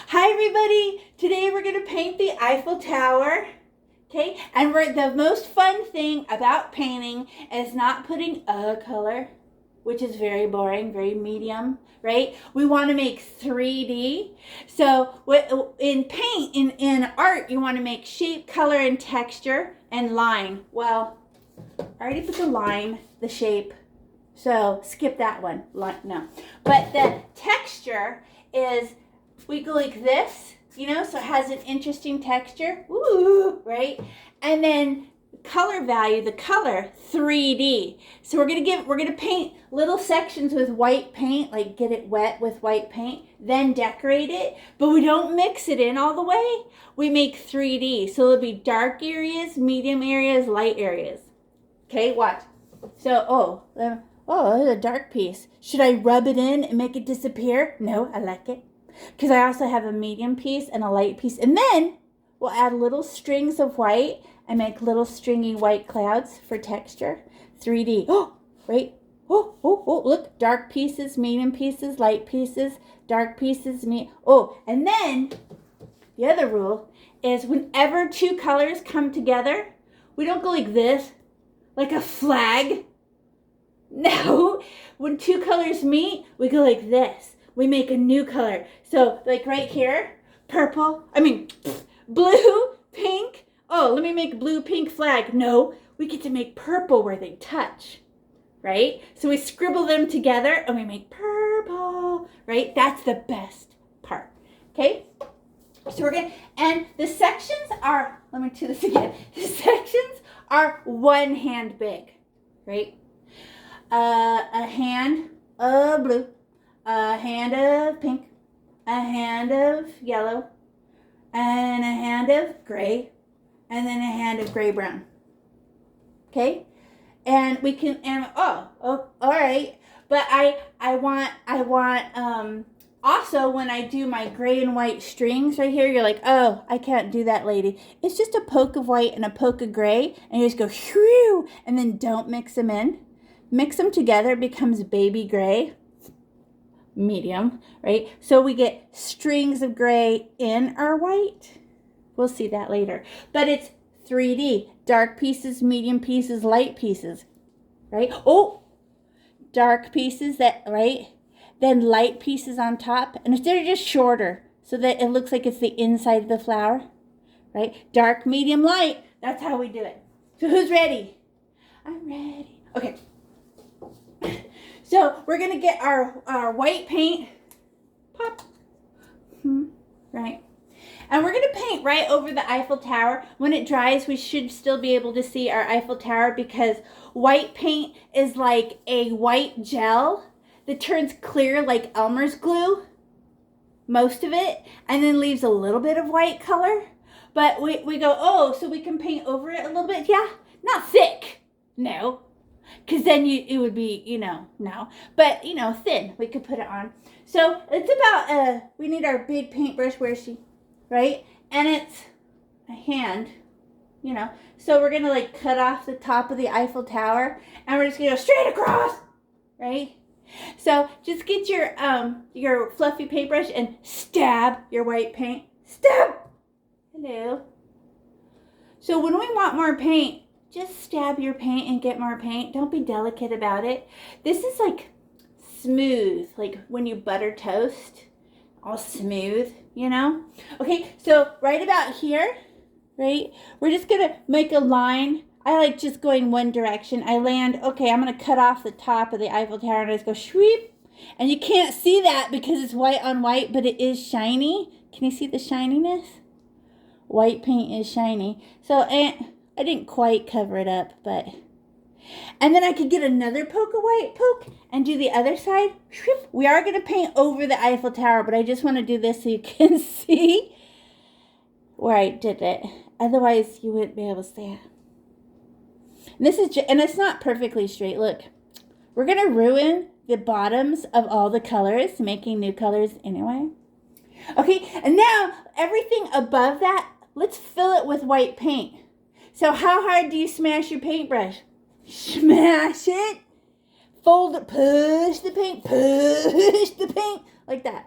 Hi everybody! Today we're going to paint the Eiffel Tower. Okay, and the most fun thing about painting is not putting a color, which is very boring, very medium, right? We want to make 3D. So in paint, in art, you want to make shape, color, and texture, and line. Well, I already put the line, the shape, so skip that one. No. But the texture is, we go like this, so it has an interesting texture. Ooh, right? And then color value, the color, 3D. So we're gonna paint little sections with white paint, like get it wet with white paint, then decorate it, but we don't mix it in all the way. We make 3D. So it'll be dark areas, medium areas, light areas. Okay, watch. So, there's a dark piece. Should I rub it in and make it disappear? No, I like it. Because I also have a medium piece and a light piece. And then we'll add little strings of white and make little stringy white clouds for texture. 3D. Oh, right. Oh, look. Dark pieces, medium pieces, light pieces, dark pieces, and then the other rule is whenever two colors come together, we don't go like this, like a flag. No, when two colors meet, we go like this. We make a new color. So like right here, blue, pink. Oh, let me make a blue, pink flag. No, we get to make purple where they touch, right? So we scribble them together and we make purple, right? That's the best part, okay? So and the sections are, let me do this again. The sections are 1 hand big, right? A hand of blue, a hand of pink, a hand of yellow, and a hand of gray, and then a hand of gray-brown. Okay? And we can, all right. But I want, also when I do my gray and white strings right here, you're like, oh, I can't do that, lady. It's just a poke of white and a poke of gray, and you just go, shoo, and then don't mix them in. Mix them together, it becomes baby gray, medium, right? So we get strings of gray in our white. We'll see that later. But it's 3D, dark pieces, medium pieces, light pieces, right? Oh, dark pieces, right? Then light pieces on top. And they're just shorter so that it looks like it's the inside of the flower, right? Dark, medium, light. That's how we do it. So who's ready? I'm ready. Okay. So we're going to get our white paint, pop, right? And we're going to paint right over the Eiffel Tower. When it dries, we should still be able to see our Eiffel Tower because white paint is like a white gel that turns clear like Elmer's glue, most of it, and then leaves a little bit of white color. But we go, so we can paint over it a little bit. Yeah, not thick, no. Because then it would be, no. But, thin. We could put it on. So it's about, we need our big paintbrush. Where is she? Right? And it's a hand, So we're going to, cut off the top of the Eiffel Tower. And we're just going to go straight across. Right? So just get your fluffy paintbrush and stab your white paint. Stab! Hello. So when we want more paint, just stab your paint and get more paint. Don't be delicate about it. This is like smooth, like when you butter toast, all smooth, Okay, so right about here, right, we're just going to make a line. I like just going one direction. I land, okay, I'm going to cut off the top of the Eiffel Tower and I just go sweep. And you can't see that because it's white on white, but it is shiny. Can you see the shininess? White paint is shiny. So, I didn't quite cover it up, but... And then I could get another poke of white poke and do the other side. We are going to paint over the Eiffel Tower, but I just want to do this so you can see where I did it. Otherwise, you wouldn't be able to see it. And it's not perfectly straight. Look, we're going to ruin the bottoms of all the colors, making new colors anyway. Okay, and now everything above that, let's fill it with white paint. So how hard do you smash your paintbrush? Smash it. Fold it. Push the paint. Like that.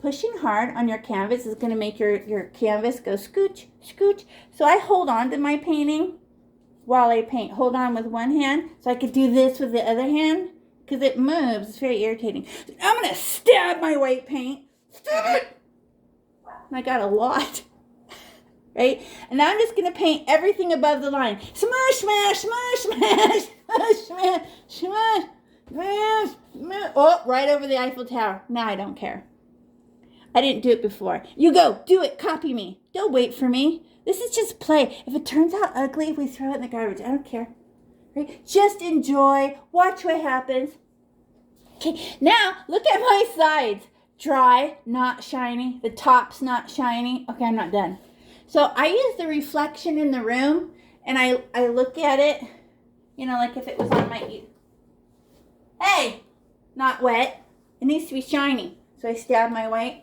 pushing hard on your canvas is going to make your canvas go scooch, scooch. So I hold on to my painting while I paint. Hold on with one hand so I could do this with the other hand because it moves. It's very irritating. So I'm going to stab my white paint. Stab it. And I got a lot. Right? And now I'm just going to paint everything above the line. Smash, smash, smash, smash, smash, smash, smash, smash, smash. Oh, right over the Eiffel Tower. Now I don't care. I didn't do it before. You go. Do it. Copy me. Don't wait for me. This is just play. If it turns out ugly, we throw it in the garbage. I don't care. Right? Just enjoy. Watch what happens. Okay, now look at my sides. Dry, not shiny. The top's not shiny. Okay, I'm not done. So I use the reflection in the room, and I look at it, you know, like if it was on my... Hey! Not wet. It needs to be shiny. So I stab my white.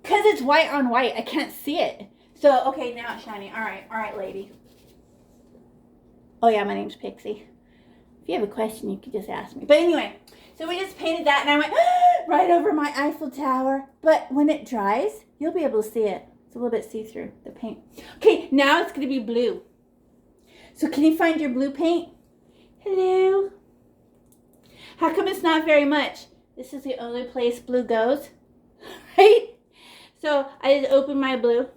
Because it's white on white, I can't see it. So, okay, now it's shiny. All right, lady. Oh yeah, my name's Pixie. If you have a question, you could just ask me. But anyway, so we just painted that, and I went right over my Eiffel Tower. But when it dries, you'll be able to see it. It's a little bit see-through, the paint. Okay, now it's going to be blue. So can you find your blue paint? Hello? How come it's not very much? This is the only place blue goes, right? So I just open my blue.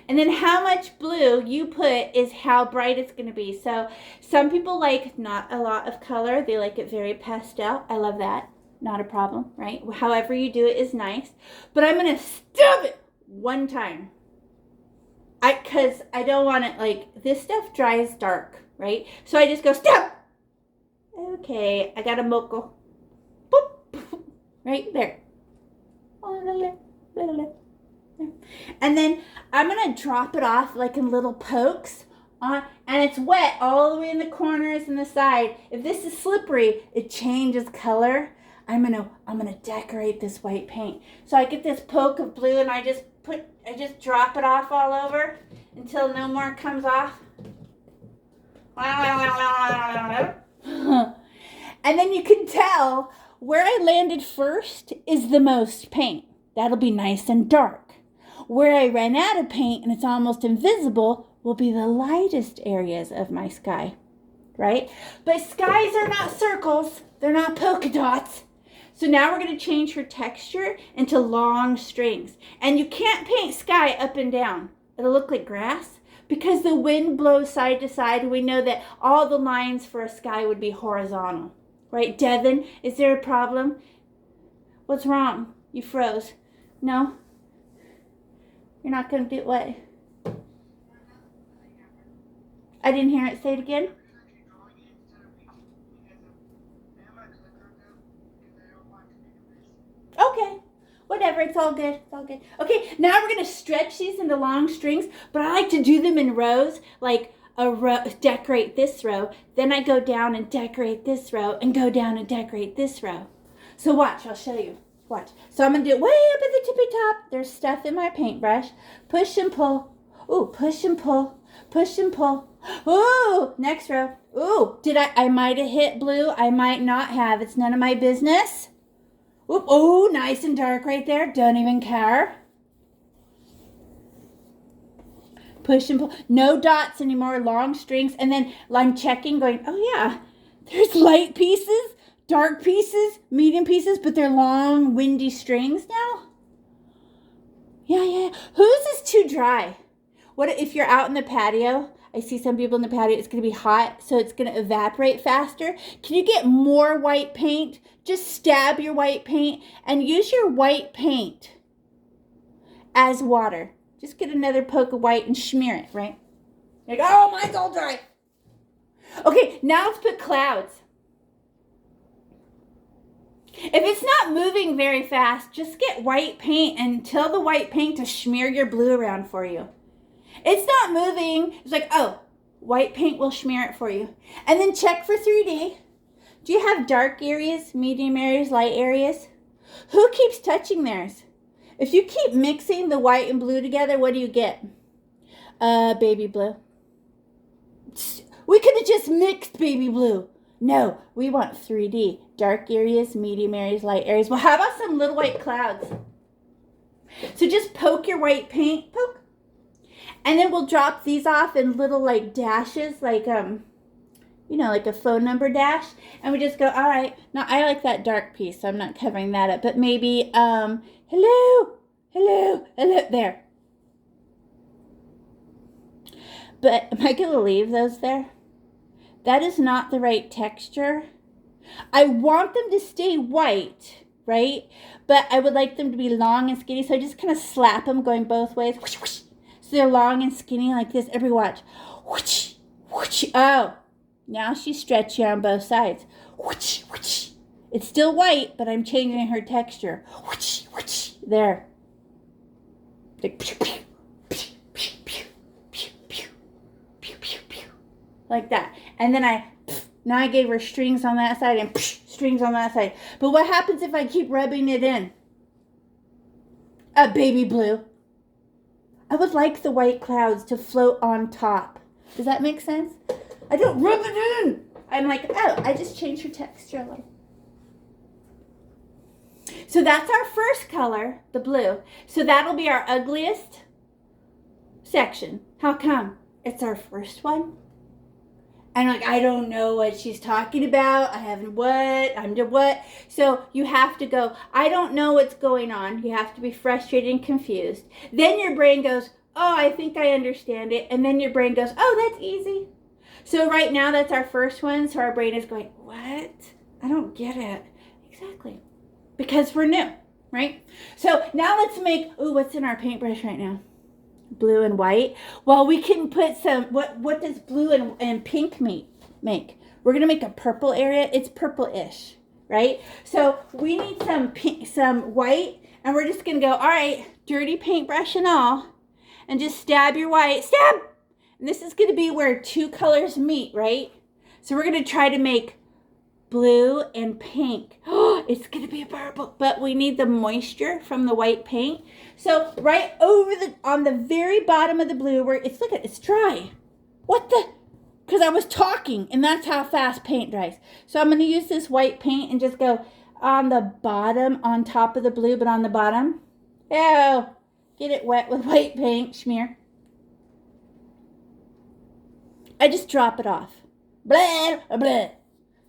And then how much blue you put is how bright it's going to be. So some people like not a lot of color. They like it very pastel. I love that. Not a problem, right? However you do it is nice. But I'm going to stab it one time. Because I don't want it like, this stuff dries dark, right? So I just go stab. Okay, I got a moco. Boop. Right there. And then I'm going to drop it off like in little pokes on, and it's wet all the way in the corners and the side. If this is slippery, it changes color. I'm gonna decorate this white paint. So I get this poke of blue and I just drop it off all over until no more comes off. And then you can tell where I landed first is the most paint. That'll be nice and dark. Where I ran out of paint and it's almost invisible will be the lightest areas of my sky, right? But skies are not circles. They're not polka dots. So now we're going to change her texture into long strings. And you can't paint sky up and down. It'll look like grass because the wind blows side to side. We know that all the lines for a sky would be horizontal, right? Devin, is there a problem? What's wrong? You froze. No? You're not going to do what? I didn't hear it. Say it again. Okay. Whatever. It's all good. It's all good. Okay. Now we're going to stretch these into long strings, but I like to do them in rows, like a row, decorate this row. Then I go down and decorate this row and go down and decorate this row. So watch. I'll show you. Watch. So I'm going to do it way up at the tippy top. There's stuff in my paintbrush. Push and pull. Ooh, push and pull. Push and pull. Ooh, next row. Ooh, I might have hit blue. I might not have. It's none of my business. Ooh, oh, nice and dark right there. Don't even care. Push and pull. No dots anymore. Long strings. And then I'm checking going, oh yeah, there's light pieces. Dark pieces, medium pieces, but they're long, windy strings now. Yeah. Whose is too dry? What if you're out in the patio? I see some people in the patio, it's going to be hot, so it's going to evaporate faster. Can you get more white paint? Just stab your white paint and use your white paint as water. Just get another poke of white and smear it, right? Like, oh, mine's all dry. Okay, now let's put clouds. If it's not moving very fast, just get white paint and tell the white paint to smear your blue around for you. It's not moving. It's like, oh, white paint will smear it for you. And then check for 3D. Do you have dark areas, medium areas, light areas? Who keeps touching theirs? If you keep mixing the white and blue together, what do you get? Baby blue. We could have just mixed baby blue. No, we want 3D. Dark areas, medium areas, light areas. Well, how about some little white clouds? So just poke your white paint, poke. And then we'll drop these off in little like dashes, like, you know, like a phone number dash. And we just go, all right. Now, I like that dark piece, so I'm not covering that up. But maybe, hello, hello, hello, there. But am I going to leave those there? That is not the right texture. I want them to stay white, right? But I would like them to be long and skinny. So I just kind of slap them going both ways. Whoosh, whoosh. So they're long and skinny like this. Every watch. Whoosh, whoosh. Oh, now she's stretchy on both sides. Whoosh, whoosh. It's still white, but I'm changing her texture. Whoosh, whoosh. There. Like, pew, pew. Like that. And then now I gave her strings on that side and strings on that side. But what happens if I keep rubbing it in? A baby blue. I would like the white clouds to float on top. Does that make sense? I don't rub it in. I'm like, oh, I just changed her texture a little. So that's our first color, the blue. So that'll be our ugliest section. How come? It's our first one. And like, I don't know what she's talking about. I haven't what, I'm to what. So you have to go, I don't know what's going on. You have to be frustrated and confused. Then your brain goes, oh, I think I understand it. And then your brain goes, oh, that's easy. So right now, that's our first one. So our brain is going, what? I don't get it. Exactly. Because we're new, right? So now let's make, ooh, what's in our paintbrush right now? Blue and white. Well, we can put some, what does blue and pink make? We're going to make a purple area. It's purple-ish, right? So we need some pink, some white, and we're just going to go, all right, dirty paintbrush and all, and just stab your white, stab! And this is going to be where two colors meet, right? So we're going to try to make blue and pink. Oh, it's going to be a purple, but we need the moisture from the white paint. So right over on the very bottom of the blue, where it's, look at, it's dry. What the? Because I was talking, and that's how fast paint dries. So I'm going to use this white paint and just go on the bottom, on top of the blue, but on the bottom. Oh, get it wet with white paint, smear. I just drop it off. Blah, blah.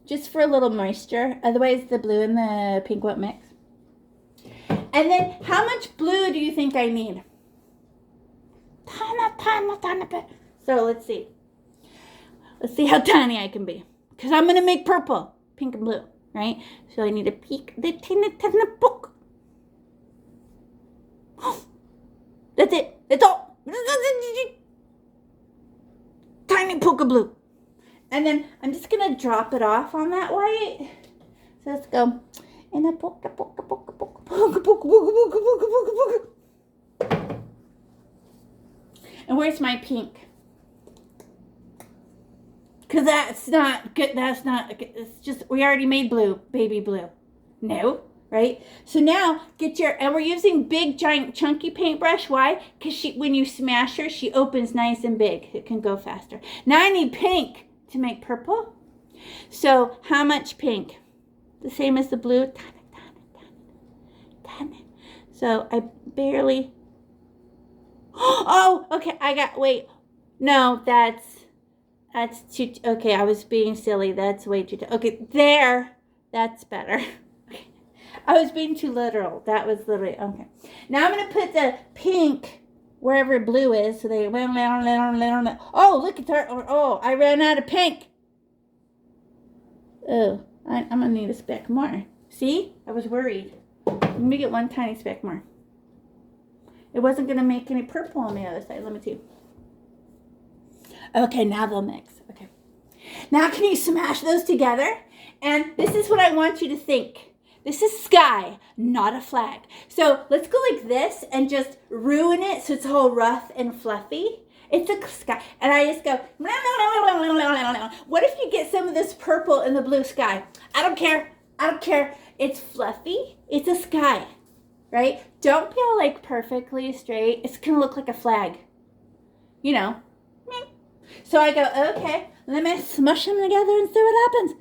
Just for a little moisture. Otherwise, the blue and the pink won't mix. And then, how much blue do you think I need? Tiny bit. So, let's see. Let's see how tiny I can be. Because I'm going to make purple, pink and blue, right? So, I need a peek, the tiny book. That's it. That's all. Tiny poke of blue. And then I'm just going to drop it off on that white. So let's go. And a poke. And where's my pink? Because that's not good. That's not, it's just, we already made blue, baby blue. No, right? So now get your, and we're using big, giant, chunky paintbrush. Why? Because when you smash her, she opens nice and big. It can go faster. Now I need pink to make purple. So how much pink? The same as the blue. Tiny. So I barely. Oh, okay. Wait. No, that's too. Okay, I was being silly. That's way too. Okay, there. That's better. Okay. I was being too literal. That was literally okay. Now I'm gonna put the pink wherever blue is, so they, oh, look at her, oh, I ran out of pink. Oh, I'm gonna need a speck more. See, I was worried. Let me get one tiny speck more. It wasn't gonna make any purple on the other side. Let me see. Okay, now they'll mix. Okay. Now can you smash those together? And this is what I want you to think. This is sky, not a flag. So let's go like this and just ruin it so it's all rough and fluffy. It's a sky. And I just go, what if you get some of this purple in the blue sky? I don't care. I don't care. It's fluffy. It's a sky, right? Don't be all like perfectly straight. It's going to look like a flag. You know. So I go, okay, let me smush them together and see what happens.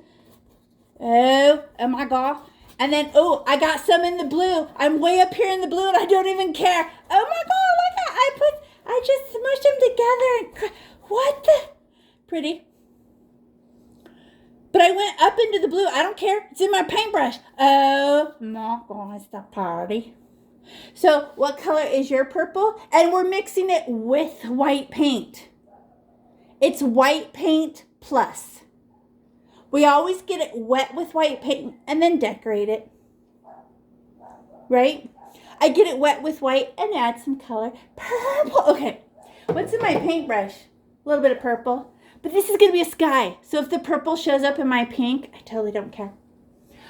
Oh my God. And then, oh, I got some in the blue. I'm way up here in the blue and I don't even care. Oh my God, look, I just smushed them together and, what the? Pretty. But I went up into the blue. I don't care. It's in my paintbrush. Oh my God, it's the party. So what color is your purple? And we're mixing it with white paint. It's white paint plus. We always get it wet with white paint and then decorate it. Right? I get it wet with white and add some color. Purple. Okay. What's in my paintbrush? A little bit of purple. But this is going to be a sky. So if the purple shows up in my pink, I totally don't care.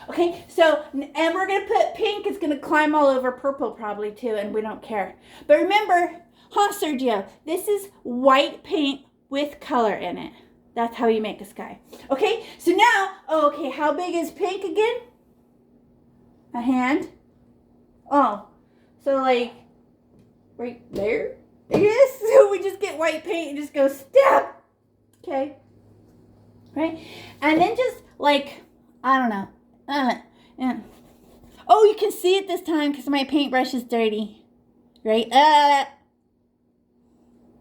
Okay, so, and we're going to put pink. It's going to climb all over purple probably too, and we don't care. But remember, Sergio, this is white paint with color in it. That's how you make a sky. Okay, so now, okay, how big is pink again? A hand. Oh, so like right there? Yes, so we just get white paint and just go stab. Okay, right? And then just like, I don't know. Yeah. Oh, you can see it this time because my paintbrush is dirty. Right?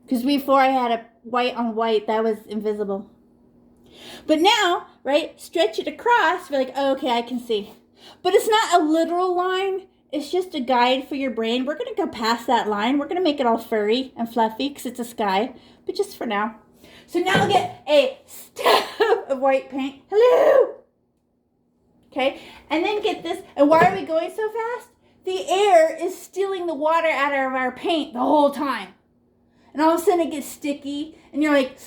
Because before I had a white on white, that was invisible. But now, right, stretch it across, we're like, oh, okay, I can see. But it's not a literal line. It's just a guide for your brain. We're going to go past that line. We're going to make it all furry and fluffy because it's a sky. But just for now. So now I'll get a stab of white paint. Hello! Okay, and then get this. And why are we going so fast? The air is stealing the water out of our paint the whole time. And all of a sudden it gets sticky. And you're like,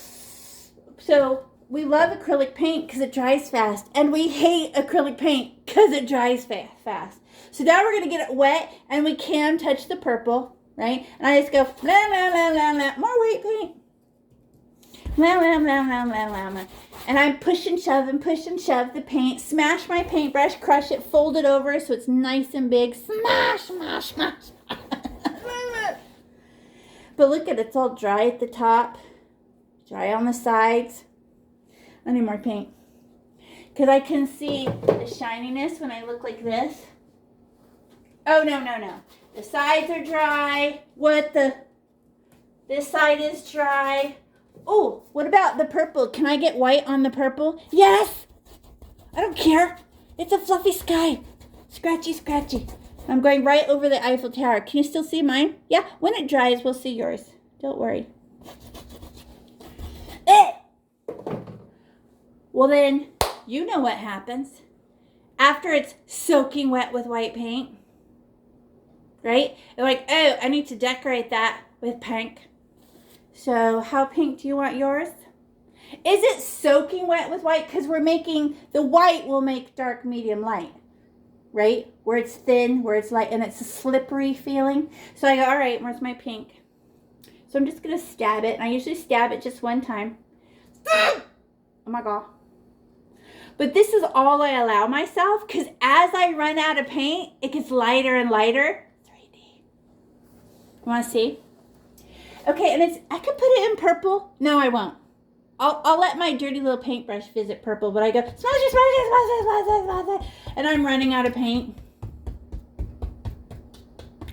so we love acrylic paint because it dries fast. And we hate acrylic paint because it dries fast. So now we're going to get it wet and we can touch the purple, right? And I just go, la, la, la, la, la, more white paint. La, la, la, la, la, la, la. And I'm push and shove the paint. Smash my paintbrush, crush it, fold it over so it's nice and big. Smash, smash, smash. But look at it, it's all dry at the top. Dry on the sides. I need more paint. Because I can see the shininess when I look like this. Oh, no, no, no. The sides are dry. What the? This side is dry. Oh, what about the purple? Can I get white on the purple? Yes! I don't care. It's a fluffy sky. Scratchy, scratchy. I'm going right over the Eiffel Tower. Can you still see mine? Yeah, when it dries, we'll see yours. Don't worry. Well then, you know what happens. After it's soaking wet with white paint, right? You're like, oh, I need to decorate that with pink. So how pink do you want yours? Is it soaking wet with white? Because we're making, the white will make dark, medium, light. Right? Where it's thin, where it's light, and it's a slippery feeling. So I go, all right, where's my pink? So I'm just going to stab it. And I usually stab it just one time. Oh my God. But this is all I allow myself. Because as I run out of paint, it gets lighter and lighter. 3D. You want to see? Okay, and I could put it in purple. No, I won't. I'll let my dirty little paintbrush visit purple, but I go, smash, and I'm running out of paint.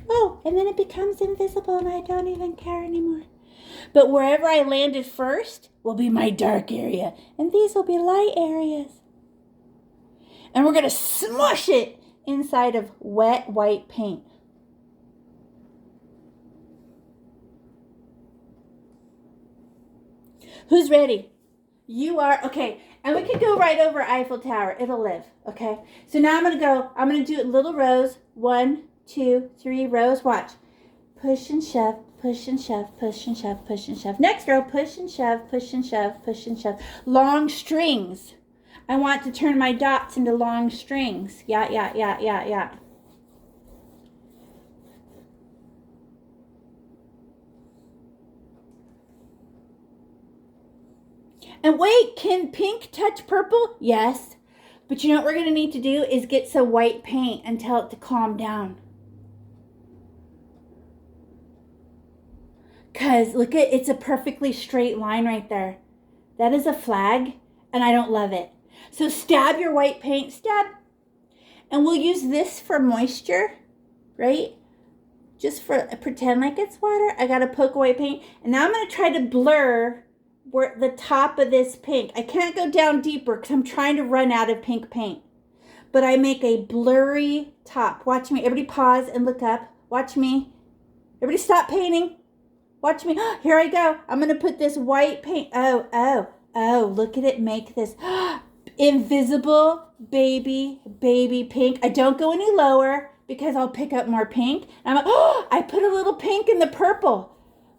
Oh, and then it becomes invisible and I don't even care anymore. But wherever I landed first will be my dark area, and these will be light areas. And we're going to smush it inside of wet white paint. Who's ready? You are. Okay. And we could go right over Eiffel Tower. It'll live. Okay. So now I'm going to do little rows. 1, 2, 3 rows. Watch. Push and shove, push and shove, push and shove, push and shove. Next row, push and shove, push and shove, push and shove. Long strings. I want to turn my dots into long strings. Yeah, yeah, yeah, yeah, yeah. And wait, can pink touch purple? Yes. But you know what we're going to need to do is get some white paint and tell it to calm down. Because look at, it's a perfectly straight line right there. That is a flag, and I don't love it. So stab your white paint, stab. And we'll use this for moisture, right? Just for, pretend like it's water. I got to poke away paint. And now I'm going to try to blur where the top of this pink. I can't go down deeper because I'm trying to run out of pink paint. But I make a blurry top. Watch me. Everybody pause and look up. Watch me. Everybody stop painting. Watch me. Here I go. I'm going to put this white paint. Oh, look at it make this invisible baby pink. I don't go any lower because I'll pick up more pink. And I'm like, I put a little pink in the purple.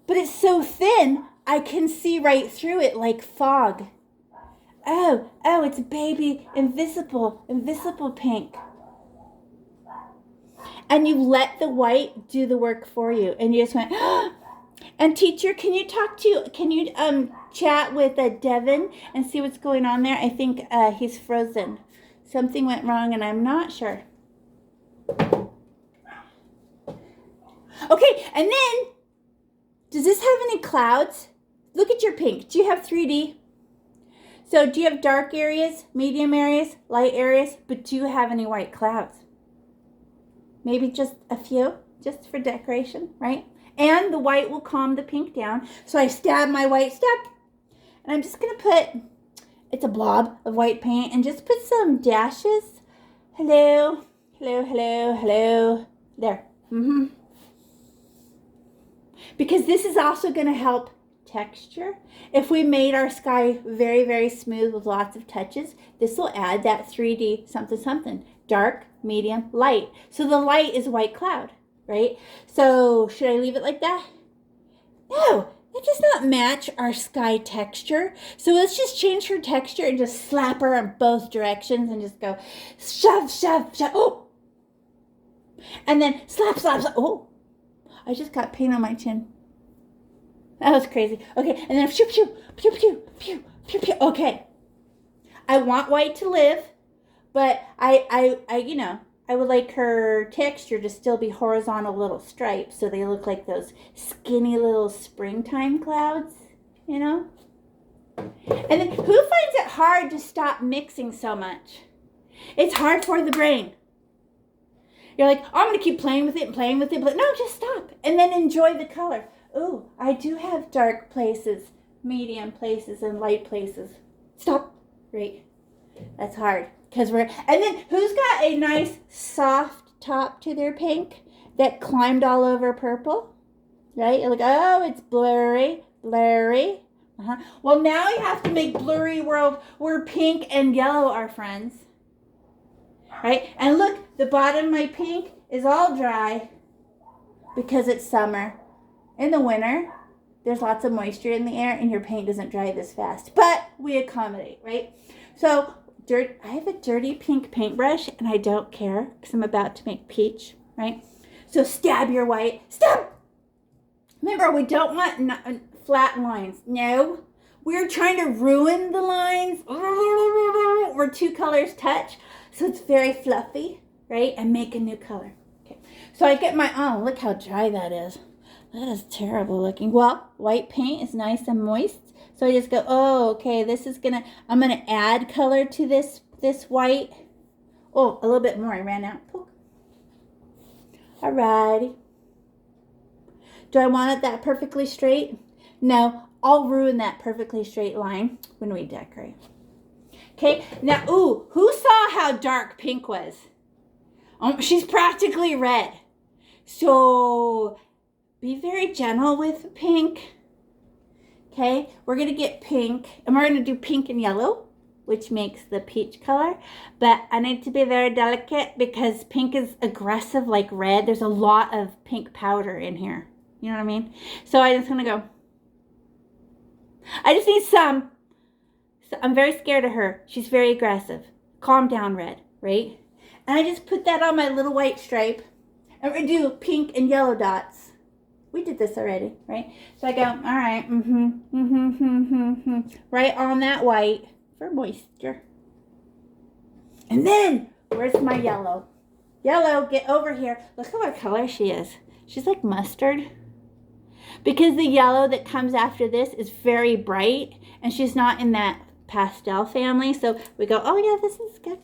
But it's so thin, I can see right through it like fog. Oh, it's baby invisible pink. And you let the white do the work for you. And you just went, and teacher, can you chat with Devin and see what's going on there? I think he's frozen. Something went wrong and I'm not sure. Okay, and then, does this have any clouds? Look at your pink. Do you have 3D? So do you have dark areas, medium areas, light areas, but do you have any white clouds? Maybe just a few, just for decoration, right? And the white will calm the pink down. So I stab my white, stab. And I'm just going to put, it's a blob of white paint, and just put some dashes. Hello. There. Because this is also going to help texture. If we made our sky very, very smooth with lots of touches, this will add that 3D something. Dark, medium, light. So the light is white cloud, right? So should I leave it like that? No, it does not match our sky texture. So let's just change her texture and just slap her in both directions and just go shove. Oh! And then slap. Oh! I just got paint on my chin. That was crazy. Okay, and then pew. Okay. I want white to live, but I would like her texture to still be horizontal little stripes so they look like those skinny little springtime clouds, you know? And then who finds it hard to stop mixing so much? It's hard for the brain. You're like, I'm going to keep playing with it, but no, just stop. And then enjoy the color. Oh, I do have dark places, medium places, and light places. Stop. Great. That's hard. And then who's got a nice soft top to their pink that climbed all over purple? Right? You're like, oh, it's blurry. Well, now you have to make blurry world where pink and yellow are friends. Right? And look, the bottom of my pink is all dry because it's summer. In the winter, there's lots of moisture in the air and your paint doesn't dry this fast. But we accommodate, right? So I have a dirty pink paintbrush and I don't care because I'm about to make peach, right? So stab your white. Stab! Remember, we don't want flat lines. No. We're trying to ruin the lines where two colors touch. So it's very fluffy, right? And make a new color. Okay. So I get oh, look how dry that is. That is terrible looking. Well, white paint is nice and moist. So I just go, oh, okay, I'm going to add color to this white. Oh, a little bit more. I ran out. Poke. Alrighty. Do I want it that perfectly straight? No, I'll ruin that perfectly straight line when we decorate. Okay, now, who saw how dark pink was? She's practically red. So be very gentle with pink. Okay, we're going to get pink, and we're going to do pink and yellow, which makes the peach color. But I need to be very delicate because pink is aggressive like red. There's a lot of pink powder in here. You know what I mean? So I'm just going to go. I just need some. So I'm very scared of her. She's very aggressive. Calm down, red, right? And I just put that on my little white stripe. And we're going to do pink and yellow dots. We did this already, right? So I go, all right, right on that white for moisture. And then, where's my yellow? Yellow, get over here. Look at what color she is. She's like mustard. because the yellow that comes after this is very bright and she's not in that pastel family. So we go, oh yeah, this is good.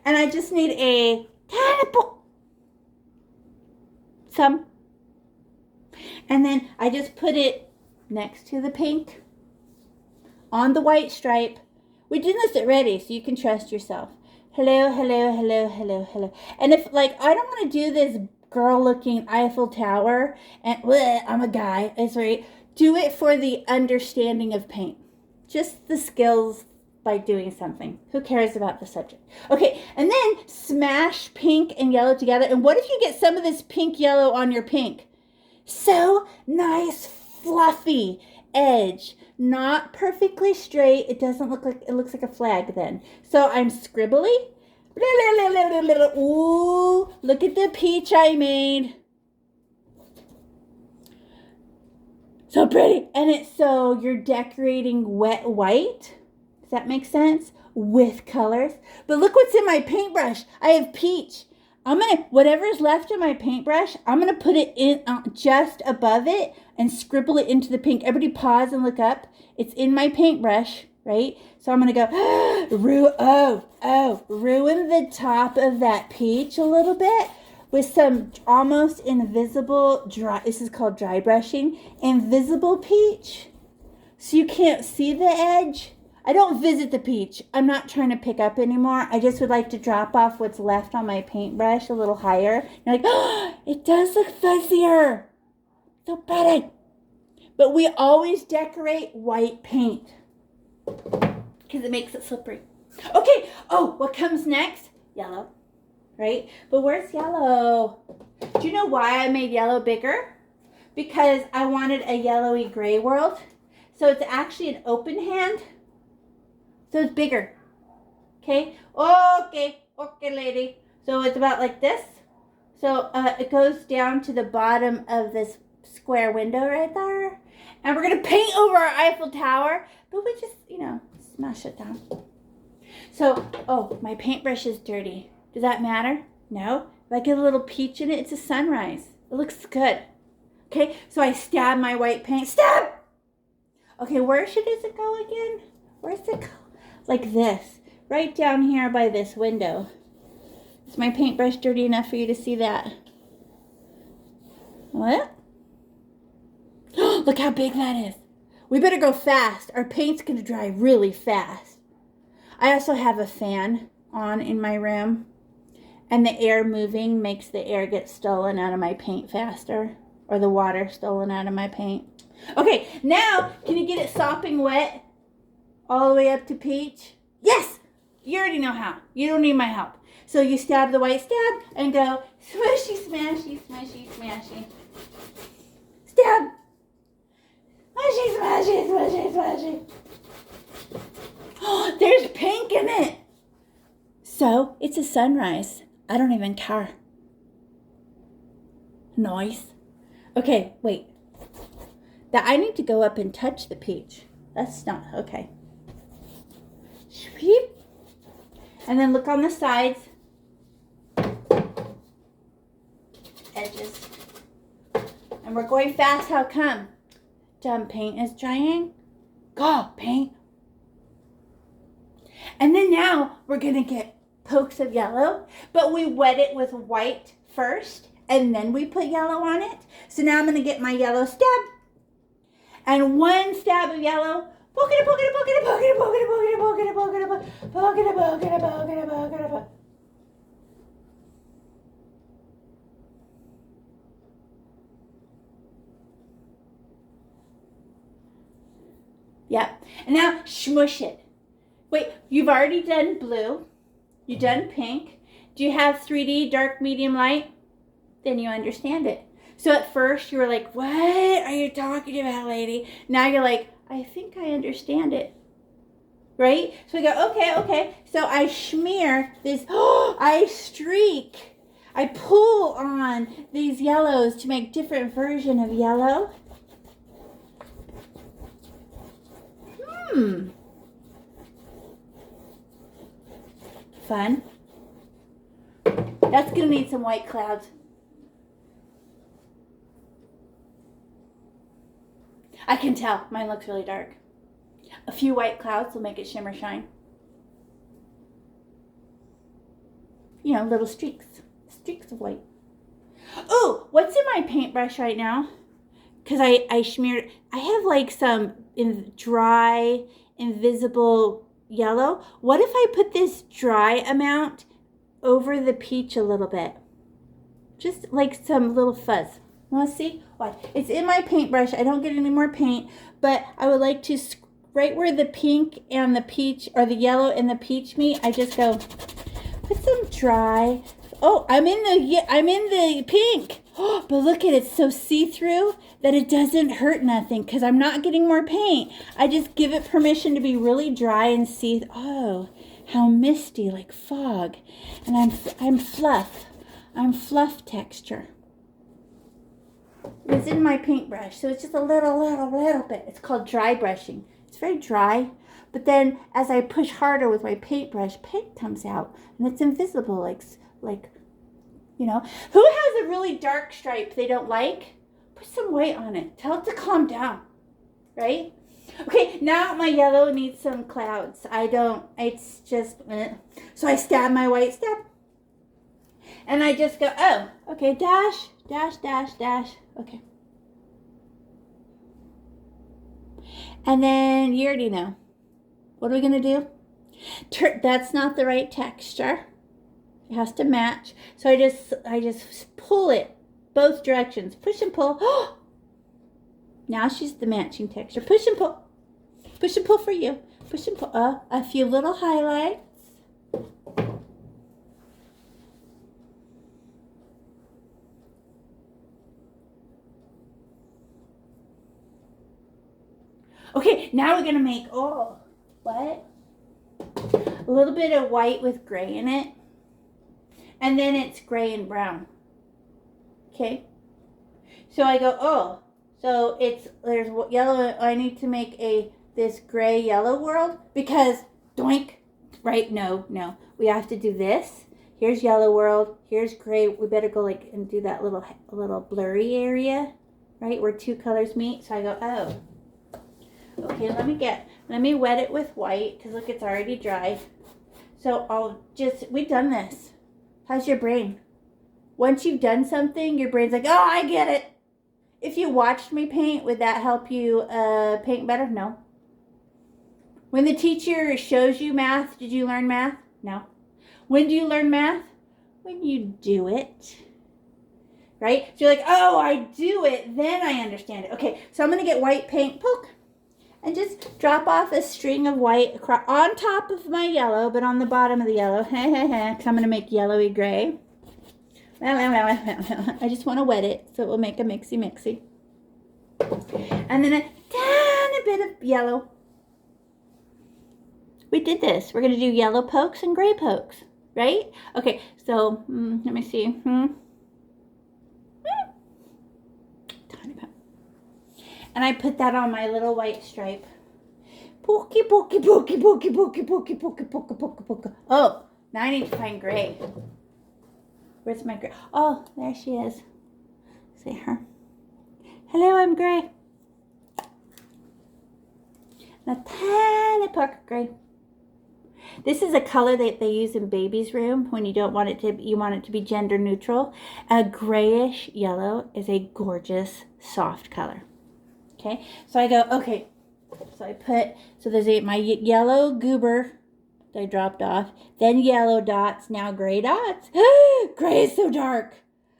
And I just need a some. And then I just put it next to the pink on the white stripe. We did this already, so you can trust yourself. Hello, hello, hello, hello, hello. And if, like, I don't want to do this girl-looking Eiffel Tower, and bleh, I'm a guy, it's right. Do it for the understanding of paint. Just the skills by doing something. Who cares about the subject? Okay, and then smash pink and yellow together. And what if you get some of this pink yellow on your pink? So nice, fluffy edge. Not perfectly straight. It doesn't look like, it looks like a flag then. So I'm scribbly. Ooh, look at the peach I made. So pretty. And it's so you're decorating wet white. Does that make sense? With colors. But look what's in my paintbrush. I have peach. I'm going to, whatever's left in my paintbrush, I'm going to put it in just above it and scribble it into the pink. Everybody pause and look up. It's in my paintbrush, right? So I'm going to go, ruin the top of that peach a little bit with some almost invisible dry, this is called dry brushing, invisible peach. So you can't see the edge. I don't visit the peach. I'm not trying to pick up anymore. I just would like to drop off what's left on my paintbrush a little higher. You're like, oh, it does look fuzzier. So pretty. But we always decorate white paint because it makes it slippery. Okay. Oh, what comes next? Yellow, right? But where's yellow? Do you know why I made yellow bigger? Because I wanted a yellowy gray world. So it's actually an open hand. So it's bigger. Okay? Okay, lady. So it's about like this. So it goes down to the bottom of this square window right there. And we're going to paint over our Eiffel Tower. But we just, smash it down. So, oh, my paintbrush is dirty. Does that matter? No. If I get a little peach in it, it's a sunrise. It looks good. Okay? So I stab my white paint. Stab! Okay, where does it go again? Where's it go? Like this, right down here by this window. Is my paintbrush dirty enough for you to see that? What? Look how big that is. We better go fast. Our paint's going to dry really fast. I also have a fan on in my room. And the air moving makes the air get stolen out of my paint faster. Or the water stolen out of my paint. Okay, now, can you get it sopping wet? All the way up to peach? Yes! You already know how. You don't need my help. So you stab the white, stab, and go smushy, smashy, smushy, smashy. Stab! Smushy, smashy, smushy, smashy. Oh, there's pink in it. So, it's a sunrise. I don't even care. Nice. Okay, wait. I need to go up and touch the peach. That's not, okay. Sweep. And then look on the sides. Edges. And we're going fast. How come? Dumb paint is drying. Go, paint. And then now we're going to get pokes of yellow. But we wet it with white first. And then we put yellow on it. So now I'm going to get my yellow stab. And one stab of yellow. Poke it, poke it, poke it, poke it, poke it, poke it, poke it, poke it, poke it, poke it, poke it, poke it, poke it, poke it. Yep. And now smush it. Wait, you've already done blue. You've done pink. Do you have 3D dark, medium, light? Then you understand it. So at first you were like, what are you talking about, lady? Now you're like, I think I understand it. Right? So we go, okay. So I smear this, I streak. I pull on these yellows to make different version of yellow. Fun. That's going to need some white clouds. I can tell. Mine looks really dark. A few white clouds will make it shimmer shine. You know, little streaks. Streaks of white. Oh, what's in my paintbrush right now? Because I smeared, I have like some dry, invisible yellow. What if I put this dry amount over the peach a little bit? Just like some little fuzz. Want to see? What? It's in my paintbrush. I don't get any more paint, but I would like to, right where the pink and the peach, or the yellow and the peach meet, I just go, put some dry. Oh, I'm in the pink. Oh, but look at it, it's so see-through that it doesn't hurt nothing because I'm not getting more paint. I just give it permission to be really dry and see. Oh, how misty, like fog. And I'm fluff. I'm fluff texture. It's in my paintbrush, so it's just a little bit. It's called dry brushing. It's very dry, but then as I push harder with my paintbrush, paint comes out, and it's invisible, like, you know. Who has a really dark stripe they don't like? Put some white on it. Tell it to calm down, right? Okay, now my yellow needs some clouds. It's just, so I stab my white stab. And I just go, oh, okay, dash, dash, dash, dash. Okay. And then you already know. What are we going to do? That's not the right texture. It has to match. So I just pull it both directions. Push and pull. Now she's the matching texture. Push and pull. Push and pull for you. Push and pull. A few little highlights. Okay, now we're going to make, what? A little bit of white with gray in it. And then it's gray and brown. Okay? So I go, so there's yellow. I need to make this gray yellow world because, doink, right? No. We have to do this. Here's yellow world. Here's gray. We better go and do that little blurry area, right? Where two colors meet. So I go, okay, let me wet it with white because look, it's already dry. So we've done this. How's your brain? Once you've done something, your brain's like, oh, I get it. If you watched me paint, would that help you paint better? No. When the teacher shows you math, did you learn math? No. When do you learn math? When you do it. Right? So you're like, oh, I do it, then I understand it. Okay, so I'm going to get white paint, poke. And just drop off a string of white on top of my yellow, but on the bottom of the yellow. Because I'm going to make yellowy gray. I just want to wet it so it will make a mixy. And then a tiny bit of yellow. We did this. We're going to do yellow pokes and gray pokes, right? Okay, so let me see. Tiny bit. And I put that on my little white stripe. Pokey, pokey, pokey, pokey, pokey, pokey, pokey, pokey, pokey, pokey. Oh, now I need to find gray. Where's my gray? Oh, there she is. See her. Hello, I'm gray. And a tiny poke of gray. This is a color that they use in baby's room when you don't want it to. You want it to be gender neutral. A grayish yellow is a gorgeous, soft color. Okay, so I go, okay, so there's my yellow goober that I dropped off, then yellow dots, now gray dots. Gray is so dark.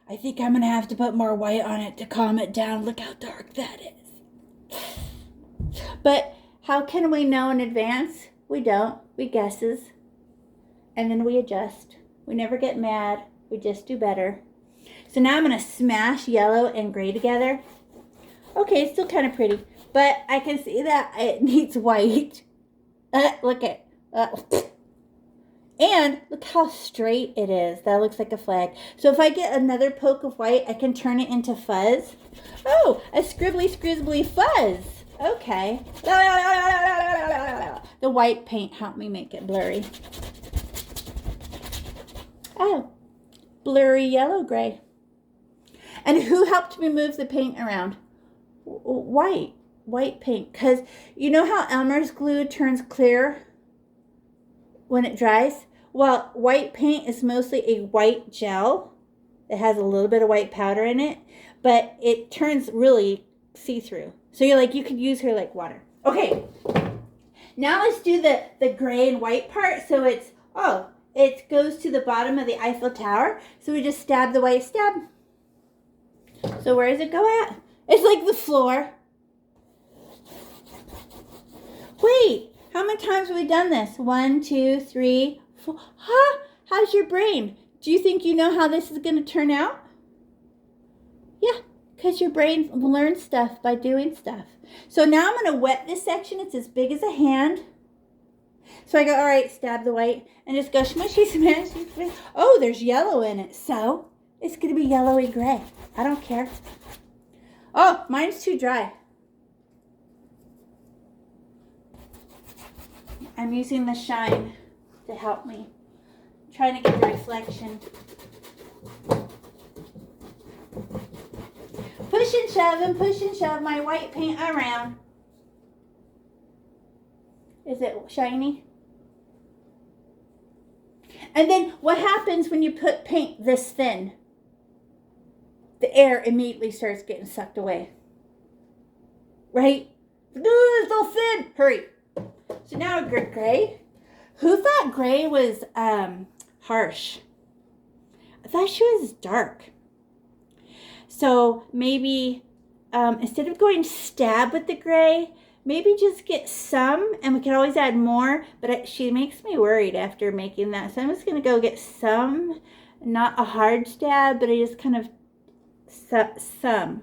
I think I'm going to have to put more white on it to calm it down. Look how dark that is. But how can we know in advance? We don't. We guesses. And then we adjust. We never get mad. We just do better. So now I'm going to smash yellow and gray together. Okay, it's still kind of pretty, but I can see that it needs white. Look at, and look how straight it is. That looks like a flag. So if I get another poke of white, I can turn it into fuzz. Oh, a scribbly fuzz. Okay. The white paint helped me make it blurry. Oh, blurry yellow gray. And who helped me move the paint around? White. white paint, because you know how Elmer's glue turns clear when it dries? Well, white paint is mostly a white gel. It has a little bit of white powder in it, but it turns really see-through. So you could use her like water. Okay, now let's do the gray and white part. So it goes to the bottom of the Eiffel Tower. So we just stab the white, stab. So where does it go at? It's like the floor. Wait, how many times have we done this? 1, 2, 3, 4. Huh? How's your brain? Do you think you know how this is going to turn out? Yeah, because your brain learns stuff by doing stuff. So now I'm going to wet this section. It's as big as a hand. So I go, all right, stab the white, and just go smushy, smashy, smashy. Oh, there's yellow in it. So it's going to be yellowy gray. I don't care. Oh, mine's too dry. I'm using the shine to help me. I'm trying to get the reflection. Push and shove my white paint around. Is it shiny? And then what happens when you put paint this thin? The air immediately starts getting sucked away. Right? It's so thin. Hurry. So now gray. Who thought gray was harsh? I thought she was dark. So maybe instead of going stab with the gray, maybe just get some, and we can always add more, but she makes me worried after making that. So I'm just going to go get some, not a hard stab, but I just kind of some.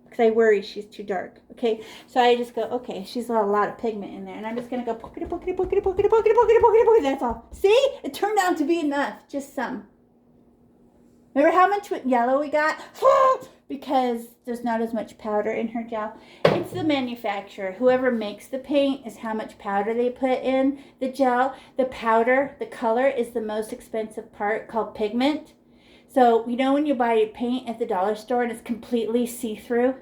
Because I worry she's too dark. Okay, so I just go, okay, she's got a lot of pigment in there, and I'm just going to go pokey, that's all. See? It turned out to be enough, just some. Remember how much yellow we got? Because there's not as much powder in her gel. It's the manufacturer. Whoever makes the paint is how much powder they put in the gel. The powder, the color, is the most expensive part, called pigment. So, you know when you buy paint at the dollar store and it's completely see-through?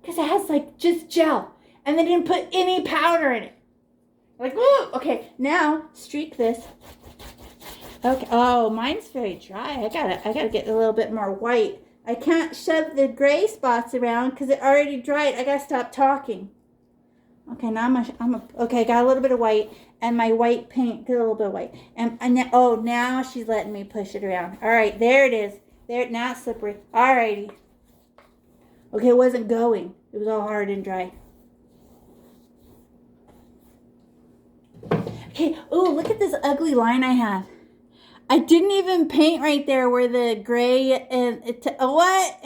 Because it has like just gel. And they didn't put any powder in it. Like, woo! Okay, now streak this. Okay. Oh, mine's very dry. I gotta get a little bit more white. I can't shove the gray spots around because it already dried. I gotta stop talking. Okay, now okay, I got a little bit of white, and my white paint, get a little bit of white. And now she's letting me push it around. All right, there it is. There, now it's slippery. All righty. Okay, it wasn't going. It was all hard and dry. Okay, oh, look at this ugly line I have. I didn't even paint right there where the gray and what?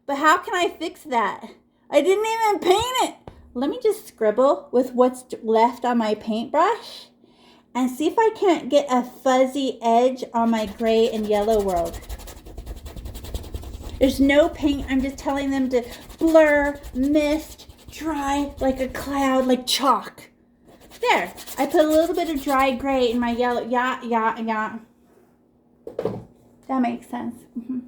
But how can I fix that? I didn't even paint it. Let me just scribble with what's left on my paintbrush and see if I can't get a fuzzy edge on my gray and yellow world. There's no paint. I'm just telling them to blur, mist, dry like a cloud, like chalk. There. I put a little bit of dry gray in my yellow. Yeah. That makes sense. Mm-hmm.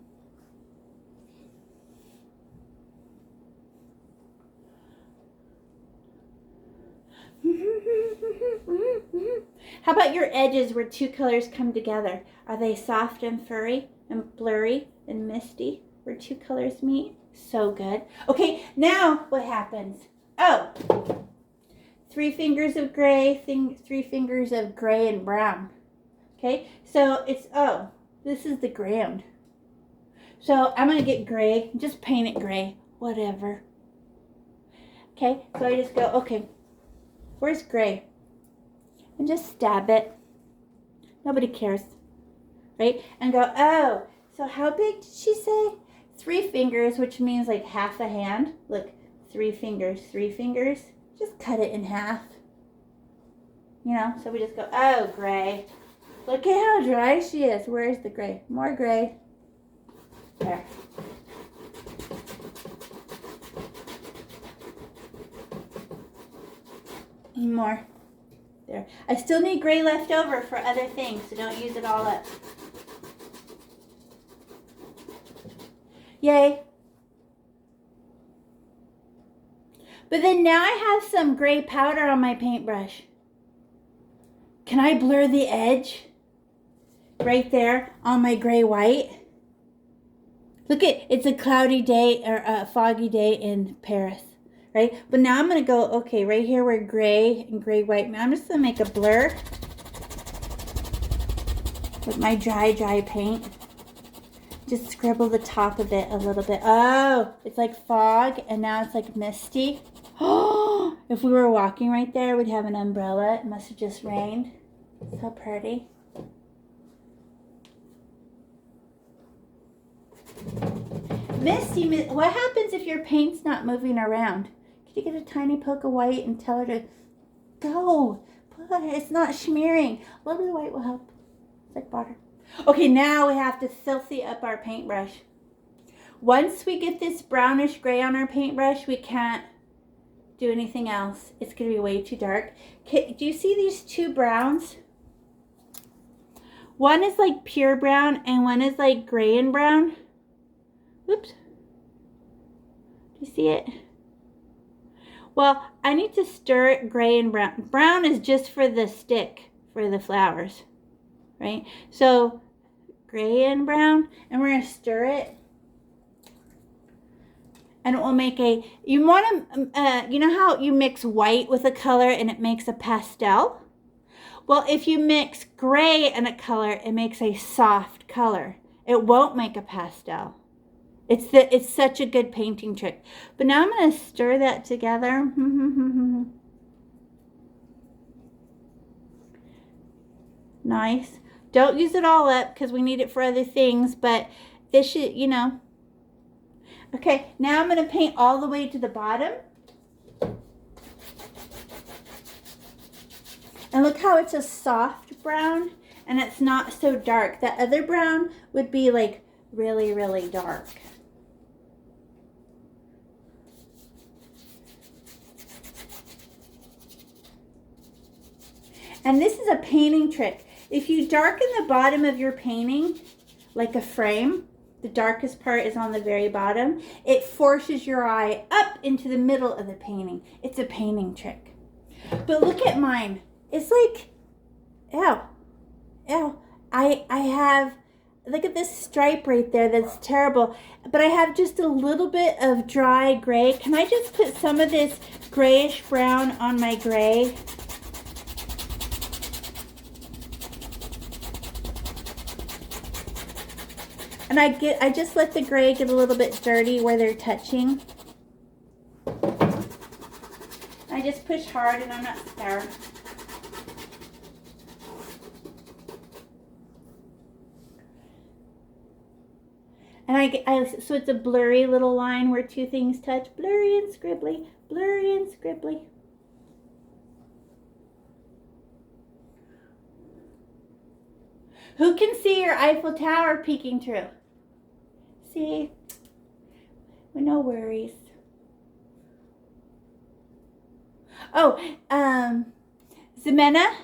How about your edges where two colors come together? Are they soft and furry and blurry and misty where two colors meet? So good. Okay, now what happens? Oh, 3 fingers of gray, 3 fingers of gray and brown. Okay, so it's, this is the ground. So I'm going to get gray, just paint it gray, whatever. Okay, so I just go, okay, where's gray? And just stab it. Nobody cares, right? And go, oh, so how big did she say? 3 fingers, which means like half a hand. Look, 3 fingers, 3 fingers. Just cut it in half. You know, so we just go, oh, gray. Look at how dry she is. Where's the gray? More gray. There. More. There. I still need gray left over for other things, so don't use it all up. Yay. But then now I have some gray powder on my paintbrush. Can I blur the edge right there on my gray white? Look it's a cloudy day or a foggy day in Paris, right? But now I'm going to go, okay, right here we're gray and gray white. I'm just going to make a blur with my dry paint. Just scribble the top of it a little bit. Oh, it's like fog and now it's like misty. Oh, if we were walking right there, we'd have an umbrella. It must have just rained. So pretty. Misty, what happens if your paint's not moving around? Can you get a tiny poke of white and tell her to go? But it's not smearing. A little bit of white will help. It's like water. Okay, now we have to filthy up our paintbrush. Once we get this brownish gray on our paintbrush, we can't do anything else. It's going to be way too dark. Okay, do you see these two browns? One is like pure brown and one is like gray and brown. Whoops. Do you see it? Well, I need to stir it gray and brown. Brown is just for the stick, for the flowers, right? So gray and brown, and we're going to stir it. And it will make a, you want to, you know how you mix white with a color and it makes a pastel? Well, if you mix gray and a color, it makes a soft color. It won't make a pastel. It's such a good painting trick. But now I'm going to stir that together. Nice. Don't use it all up because we need it for other things, but this should, you know. Okay, now I'm going to paint all the way to the bottom. And look how it's a soft brown and it's not so dark. That other brown would be like really, really dark. And this is a painting trick. If you darken the bottom of your painting, like a frame, the darkest part is on the very bottom, it forces your eye up into the middle of the painting. It's a painting trick. But look at mine. It's like, ew. I have, look at this stripe right there. That's terrible. But I have just a little bit of dry gray. Can I just put some of this grayish brown on my gray? And I just let the gray get a little bit dirty where they're touching. I just push hard and I'm not scared. And so it's a blurry little line where two things touch. Blurry and scribbly, blurry and scribbly. Who can see your Eiffel Tower peeking through? See? No worries. Oh, Ximena,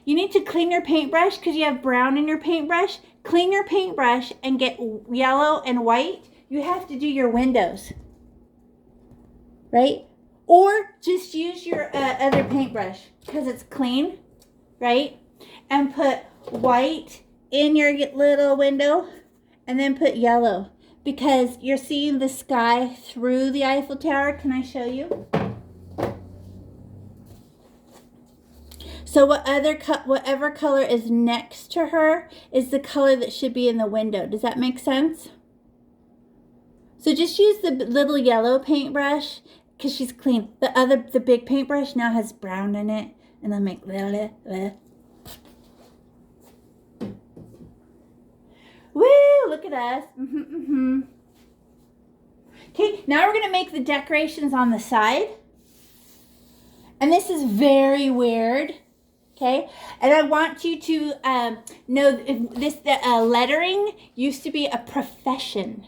you need to clean your paintbrush because you have brown in your paintbrush. Clean your paintbrush and get yellow and white. You have to do your windows, right? Or just use your other paintbrush because it's clean, right? And put white in your little window and then put yellow because you're seeing the sky through the Eiffel Tower. Can I show you? So whatever color is next to her is the color that should be in the window. Does that make sense? So just use the little yellow paintbrush because she's clean. The big paintbrush now has brown in it, and I'll make blah. Woo! Look at us. Okay, now we're gonna make the decorations on the side, and this is very weird. Okay, and I want you to know this lettering used to be a profession.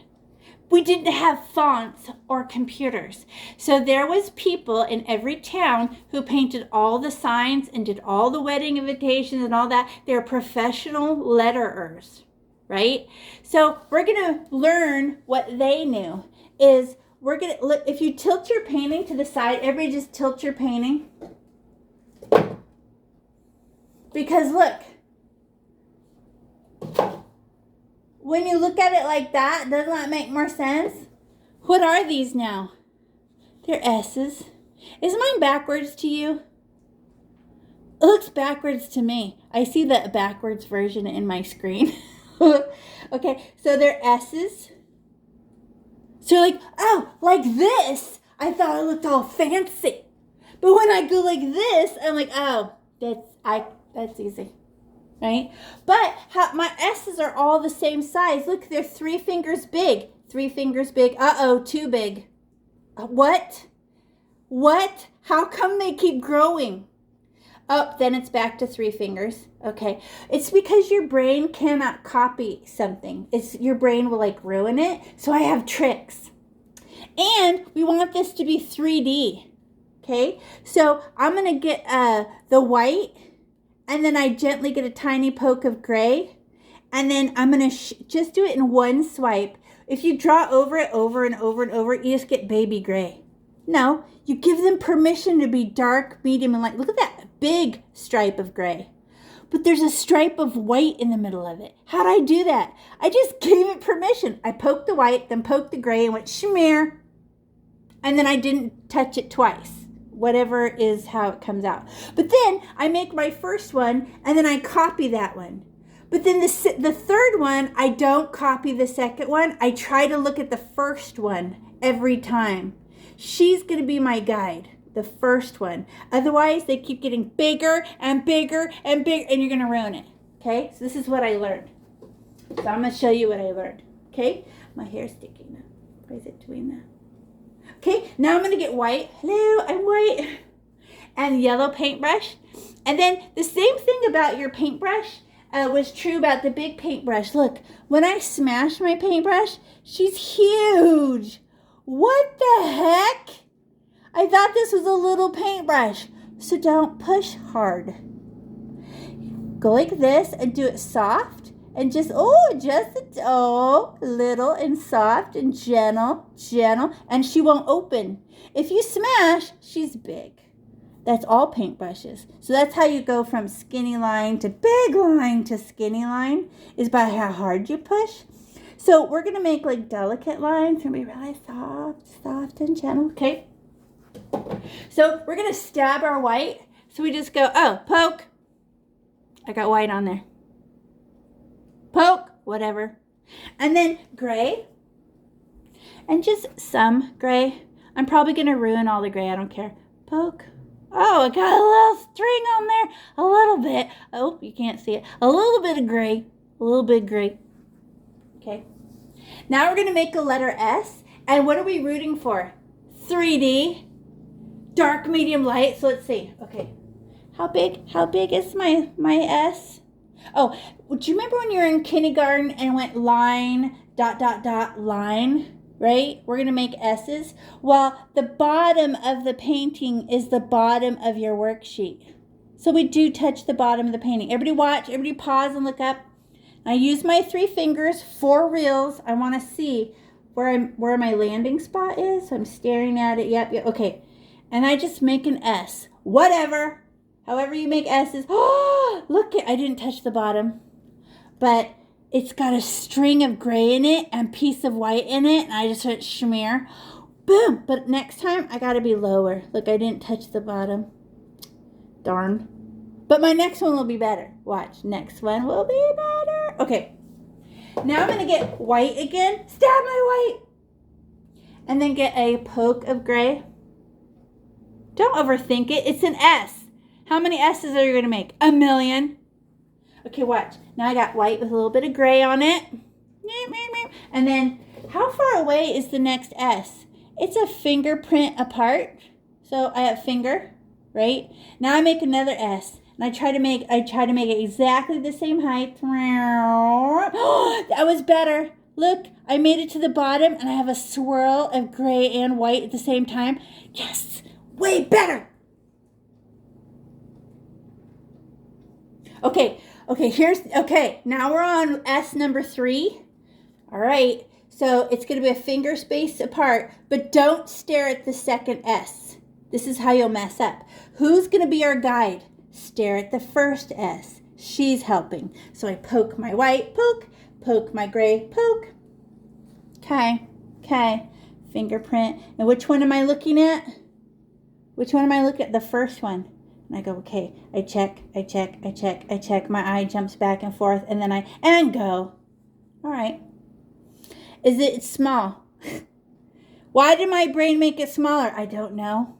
We didn't have fonts or computers. So there was people in every town who painted all the signs and did all the wedding invitations and all that. They're professional letterers, right? So we're going to learn what they knew is we're gonna look. If you tilt your painting to the side, everybody just tilt your painting. Because look, when you look at it like that, doesn't that make more sense? What are these now? They're S's. Is mine backwards to you? It looks backwards to me. I see the backwards version in my screen. Okay, so they're S's. So you're like, oh, like this. I thought it looked all fancy. But when I go like this, I'm like, oh, that's easy, right? But my S's are all the same size. Look, they're 3 fingers big. 3 fingers big. Uh-oh, too big. What? What? How come they keep growing? Oh, then it's back to 3 fingers. Okay. It's because your brain cannot copy something. Your brain will like ruin it. So I have tricks. And we want this to be 3D. Okay. So I'm going to get the white, and then I gently get a tiny poke of gray. And then I'm going to just do it in one swipe. If you draw over it over and over and over, you just get baby gray. No, you give them permission to be dark, medium, and light. Look at that big stripe of gray. But there's a stripe of white in the middle of it. How'd I do that? I just gave it permission. I poked the white, then poked the gray, and went shmear. And then I didn't touch it twice. Whatever is how it comes out. But then I make my first one, and then I copy that one. But then the third one, I don't copy the second one. I try to look at the first one every time. She's going to be my guide, the first one. Otherwise, they keep getting bigger and bigger and bigger, and you're going to ruin it. Okay? So this is what I learned. So I'm going to show you what I learned. Okay? My hair's sticking up. Why is it doing that? Okay, now I'm going to get white. Hello, I'm white. And yellow paintbrush. And then the same thing about your paintbrush was true about the big paintbrush. Look, when I smash my paintbrush, she's huge. What the heck? I thought this was a little paintbrush. So don't push hard. Go like this and do it soft. And just little and soft and gentle. And she won't open. If you smash, she's big. That's all paintbrushes. So that's how you go from skinny line to big line to skinny line, is by how hard you push. So we're going to make like delicate lines. They're going to be really soft and gentle. Okay. So we're going to stab our white. So we just go, oh, poke. I got white on there. Poke, whatever. And then gray. And just some gray. I'm probably going to ruin all the gray. I don't care. Poke. Oh, I got a little string on there. A little bit. Oh, you can't see it. A little bit of gray. A little bit of gray. Okay. Now we're going to make a letter S. And what are we rooting for? 3D. Dark, medium, light. So let's see. Okay. How big is my S? Oh, do you remember when you were in kindergarten and went line, ... line? Right? We're going to make S's. Well, the bottom of the painting is the bottom of your worksheet. So we do touch the bottom of the painting. Everybody watch. Everybody pause and look up. I use my 3 fingers, 4 reels. I want to see where my landing spot is. So I'm staring at it. Yep. Okay. And I just make an S. Whatever. However you make S's. Oh, look, I didn't touch the bottom. But it's got a string of gray in it and a piece of white in it. And I just went schmear. Boom. But next time, I got to be lower. Look, I didn't touch the bottom. Darn. But my next one will be better. Watch. Next one will be better. Okay. Now I'm going to get white again. Stab my white. And then get a poke of gray. Don't overthink it. It's an S. How many S's are you going to make? 1 million. Okay, watch. Now I got white with a little bit of gray on it. And then, how far away is the next S? It's a fingerprint apart. So I have finger, right? Now I make another S. And I try to make it exactly the same height. That was better. Look, I made it to the bottom and I have a swirl of gray and white at the same time. Yes, way better. Okay, now we're on S number 3. All right, So it's going to be a finger space apart, but don't stare at the second S. This is how you'll mess up. Who's going to be our guide? Stare at the first S. She's helping. So I poke my white, poke my gray, poke. Okay. Fingerprint. And which one am I looking at? Which one am I looking at? The first one. And I go, okay. I check. My eye jumps back and forth. And then and go. All right. Is it small? Why did my brain make it smaller? I don't know.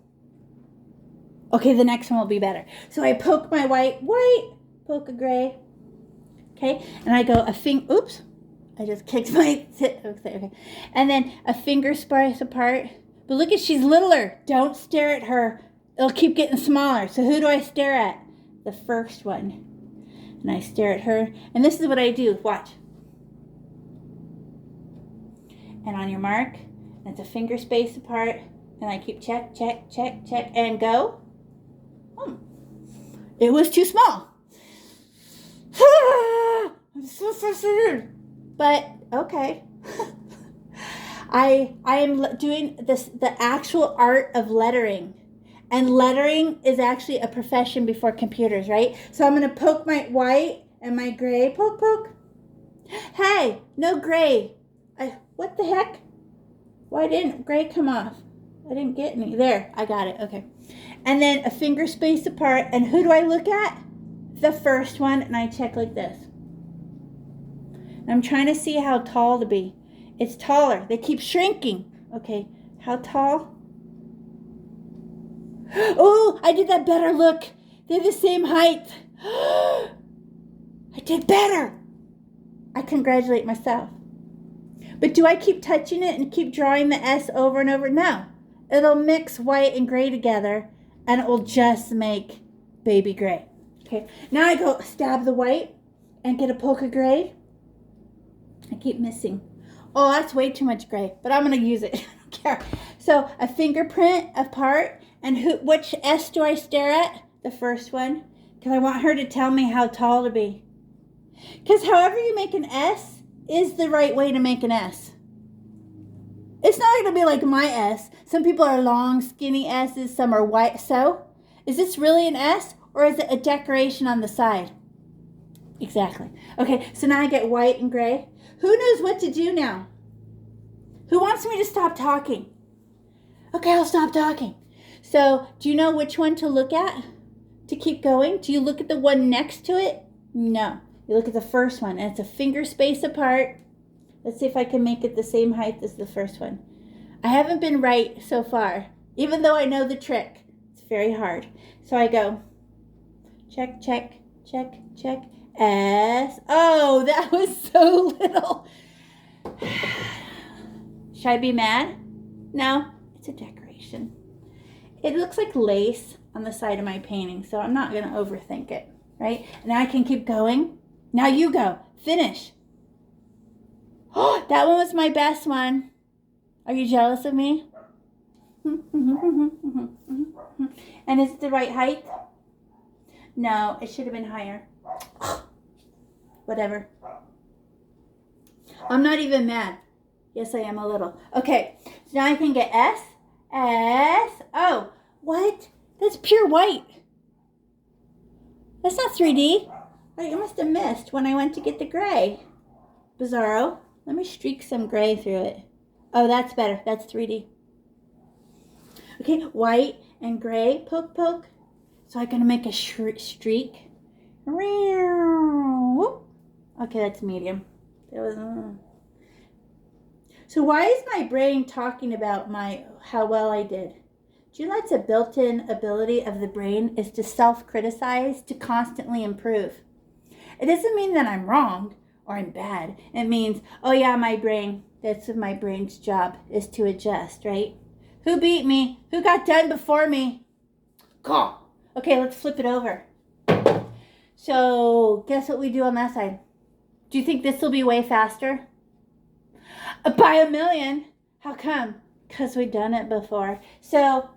Okay, the next one will be better. So I poke my white, poke a gray. Okay, and I go oops. I just kicked my, okay. And then a finger space apart. But look she's littler. Don't stare at her. It'll keep getting smaller. So who do I stare at? The first one. And I stare at her. And this is what I do. Watch. And on your mark, it's a finger space apart. And I keep check, and go. It was too small. I'm so frustrated. But okay. I am doing the actual art of lettering. And lettering is actually a profession before computers, right? So I'm going to poke my white and my gray. Poke. Hey, no gray. What the heck? Why didn't gray come off? I didn't get any. There, I got it. Okay. And then a finger space apart. And who do I look at? The first one. And I check like this. I'm trying to see how tall to be. It's taller. They keep shrinking. Okay. How tall? Oh, I did that better. Look. They're the same height. I did better. I congratulate myself. But do I keep touching it and keep drawing the S over and over? No. It'll mix white and gray together, and it will just make baby gray. Okay. Now I go stab the white and get a poke of gray. I keep missing. Oh, that's way too much gray, but I'm going to use it. I don't care. So a fingerprint apart, and which S do I stare at? The first one, because I want her to tell me how tall to be. Because however you make an S is the right way to make an S. It's not going to be like my S. Some people are long, skinny S's. Some are white. So, is this really an S? Or is it a decoration on the side? Exactly. Okay, so now I get white and gray. Who knows what to do now? Who wants me to stop talking? Okay, I'll stop talking. So, do you know which one to look at to keep going? Do you look at the one next to it? No. You look at the first one, and it's a finger space apart. Let's see if I can make it the same height as the first one. I haven't been right so far, even though I know the trick. It's very hard. So I go, check. S. Oh, that was so little. Should I be mad? No, it's a decoration. It looks like lace on the side of my painting, so I'm not going to overthink it, right? Now I can keep going. Now you go. Finish. Oh, that one was my best one. Are you jealous of me? And is it the right height? No, it should have been higher. Whatever. I'm not even mad. Yes, I am a little. Okay, so now I can get S. Oh, what? That's pure white. That's not 3D. I must have missed when I went to get the gray. Bizarro. Let me streak some gray through it. Oh, that's better. That's 3D. Okay, white and gray. Poke. So I'm going to make a streak. Okay, that's medium. So why is my brain talking about how well I did? Do you know that's a built-in ability of the brain is to self-criticize, to constantly improve. It doesn't mean that I'm wrong or I'm bad. It means, oh yeah, my brain, that's my brain's job, is to adjust, right? Who beat me? Who got done before me? Call. Okay, let's flip it over. So guess what we do on that side? Do you think this will be way faster? By 1,000,000. How come? Because we've done it before. So,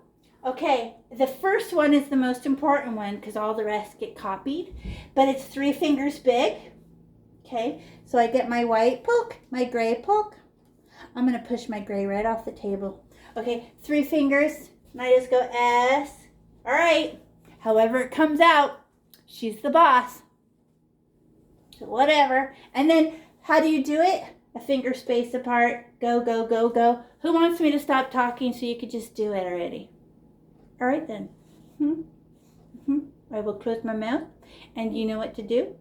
okay, the first one is the most important one because all the rest get copied. But it's 3 fingers big. Okay, so I get my white poke, my gray poke. I'm going to push my gray right off the table. Okay, 3 fingers. And I just go S. All right. However it comes out, she's the boss. So whatever. And then how do you do it? A finger space apart. Go, go, go, go. Who wants me to stop talking so you could just do it already? All right then. I will close my mouth. And you know what to do?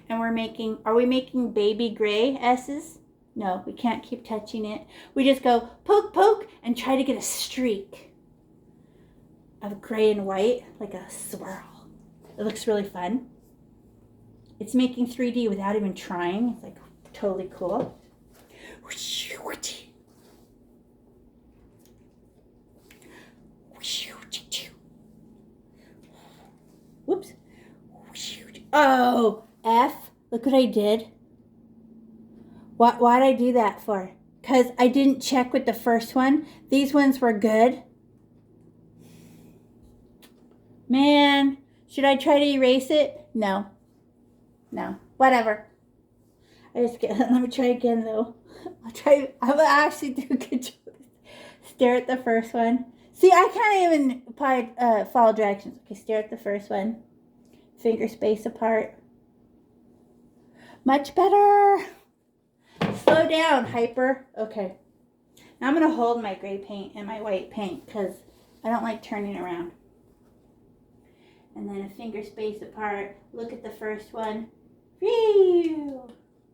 And are we making baby gray S's? No, we can't keep touching it. We just go poke, poke, and try to get a streak of gray and white, like a swirl. It looks really fun. It's making 3D without even trying. It's like totally cool. Whoops. Oh, F. Look what I did. Why'd I do that for? Because I didn't check with the first one. These ones were good. Man, should I try to erase it? No. No. Whatever. Let me try again though. I will actually do a good job. Stare at the first one. See, I can't even follow directions. Okay, stare at the first one. Finger space apart. Much better. Slow down, hyper. Okay. Now I'm going to hold my gray paint and my white paint because I don't like turning around. And then a finger space apart. Look at the first one. Phew.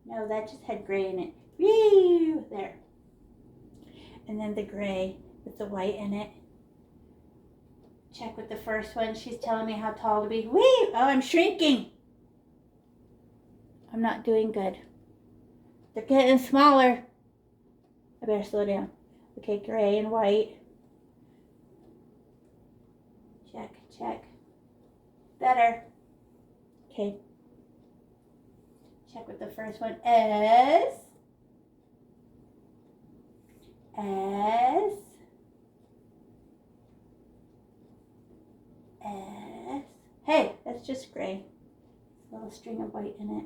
No, that just had gray in it. Phew. There. And then the gray with the white in it. Check with the first one. She's telling me how tall to be. Whee! Oh, I'm shrinking. I'm not doing good. They're getting smaller. I better slow down. Okay, gray and white. Check, check. Better. Okay. Check with the first one. S. S. S. Hey, that's just gray. A little string of white in it.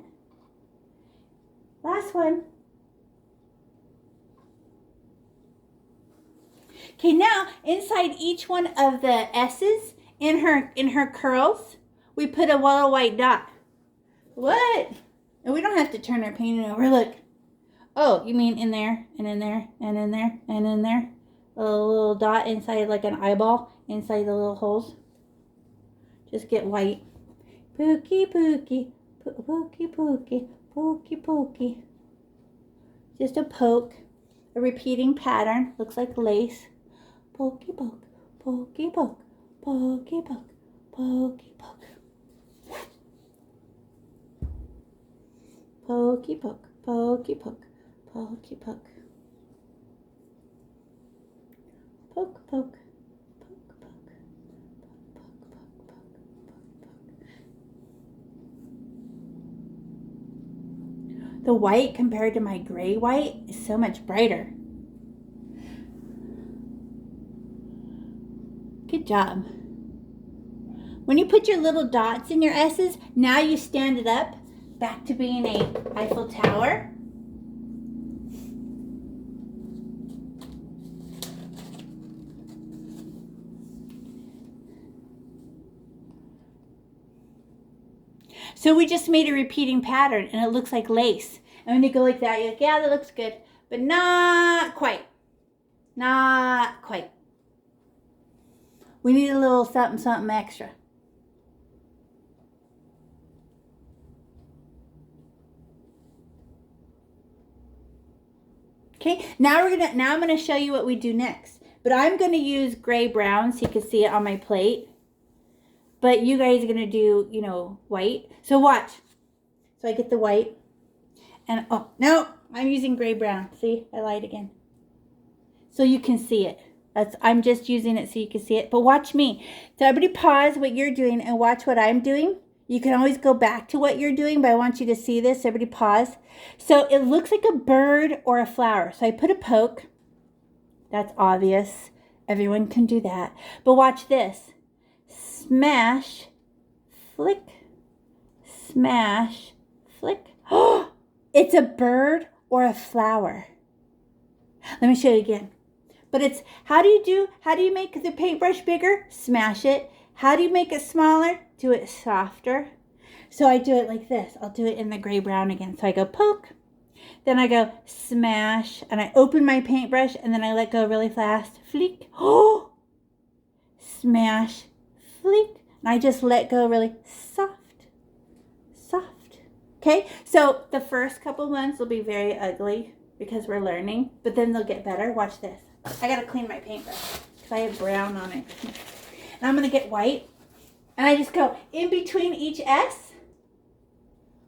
Last one. Okay, now inside each one of the S's in her curls, we put a little white dot. What? And we don't have to turn our painting over. Look. Oh, you mean in there and in there and in there and in there? A little dot inside like an eyeball inside the little holes. Just get white. Pookie, pookie, pookie, pookie, pookie, pookie. Just a poke. A repeating pattern. Looks like lace. Pokey poke, pokey poke, pokey poke, pokey poke. Pokey poke, pokey poke, pokey poke. Poke, poke, poke, poke, poke, poke, poke, poke, poke. The white compared to my gray white is so much brighter. Good job. When you put your little dots in your S's, now you stand it up back to being a Eiffel Tower. So we just made a repeating pattern and it looks like lace. And when you go like that, you're like, yeah, that looks good. But not quite. Not quite. We need a little something, something extra. Okay, now I'm gonna show you what we do next. But I'm gonna use gray brown so you can see it on my plate. But you guys are gonna do, white. So watch. So I get the white. And oh no, I'm using gray brown. See, I lied again. So you can see it. I'm just using it so you can see it. But watch me. So everybody pause what you're doing and watch what I'm doing. You can always go back to what you're doing, but I want you to see this. Everybody pause. So it looks like a bird or a flower. So I put a poke. That's obvious. Everyone can do that. But watch this. Smash, flick, smash, flick. Oh, it's a bird or a flower. Let me show you again. But it's, how do you make the paintbrush bigger? Smash it. How do you make it smaller? Do it softer. So I do it like this. I'll do it in the gray brown again. So I go poke, then I go smash, and I open my paintbrush, and then I let go really fast. Flick. Oh! Smash. Flick. And I just let go really soft. Soft. Okay? So the first couple months will be very ugly because we're learning, but then they'll get better. Watch this. I gotta clean my paintbrush because I have brown on it. And I'm gonna get white, and I just go in between each S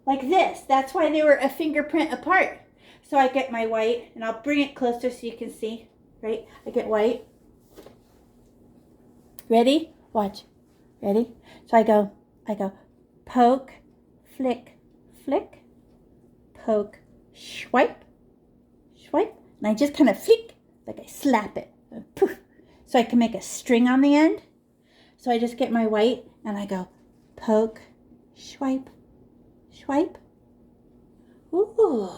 like this. That's why they were a fingerprint apart. So I get my white, and I'll bring it closer so you can see, right? I get white. Ready? Watch. Ready? So I go poke, flick, flick, poke, swipe, swipe, and I just kind of flick, like I slap it, poof, so I can make a string on the end. So I just get my white, and I go poke, swipe, swipe. Ooh.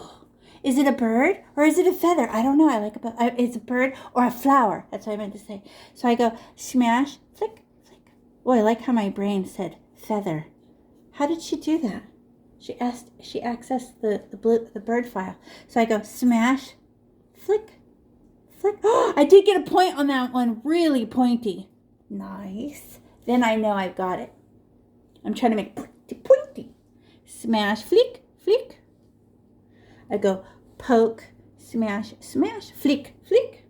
Is it a bird or is it a feather? I don't know. I like it's a bird or a flower. That's what I meant to say. So I go smash, flick, flick. Oh, I like how my brain said feather. How did she do that? She accessed the bird file. So I go smash, flick, flick. Oh, I did get a point on that one. Really pointy. Nice. Then I know I've got it. I'm trying to make pointy. Smash, flick, flick. I go poke, smash, smash, flick, flick.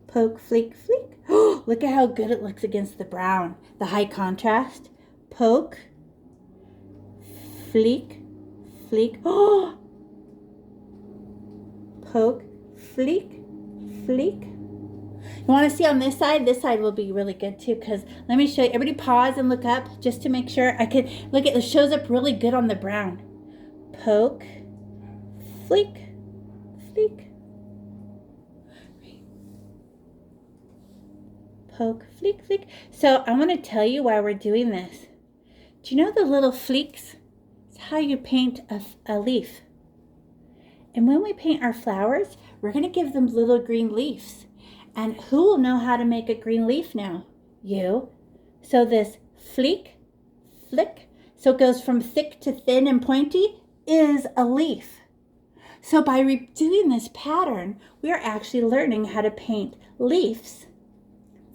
Poke, flick, flick. Oh, look at how good it looks against the brown. The high contrast. Poke, flick, flick. Oh, poke, flick, flick. You want to see on this side? This side will be really good too, because let me show you. Everybody pause and look up just to make sure. I can look at it. Shows up really good on the brown. Poke, flick, flick. Poke, flick, flick. So I'm going to tell you why we're doing this. Do you know the little flicks? It's how you paint a leaf. And when we paint our flowers, we're going to give them little green leaves. And who will know how to make a green leaf now? You. So this flick, flick, so it goes from thick to thin and pointy, is a leaf. So by doing this pattern, we are actually learning how to paint leaves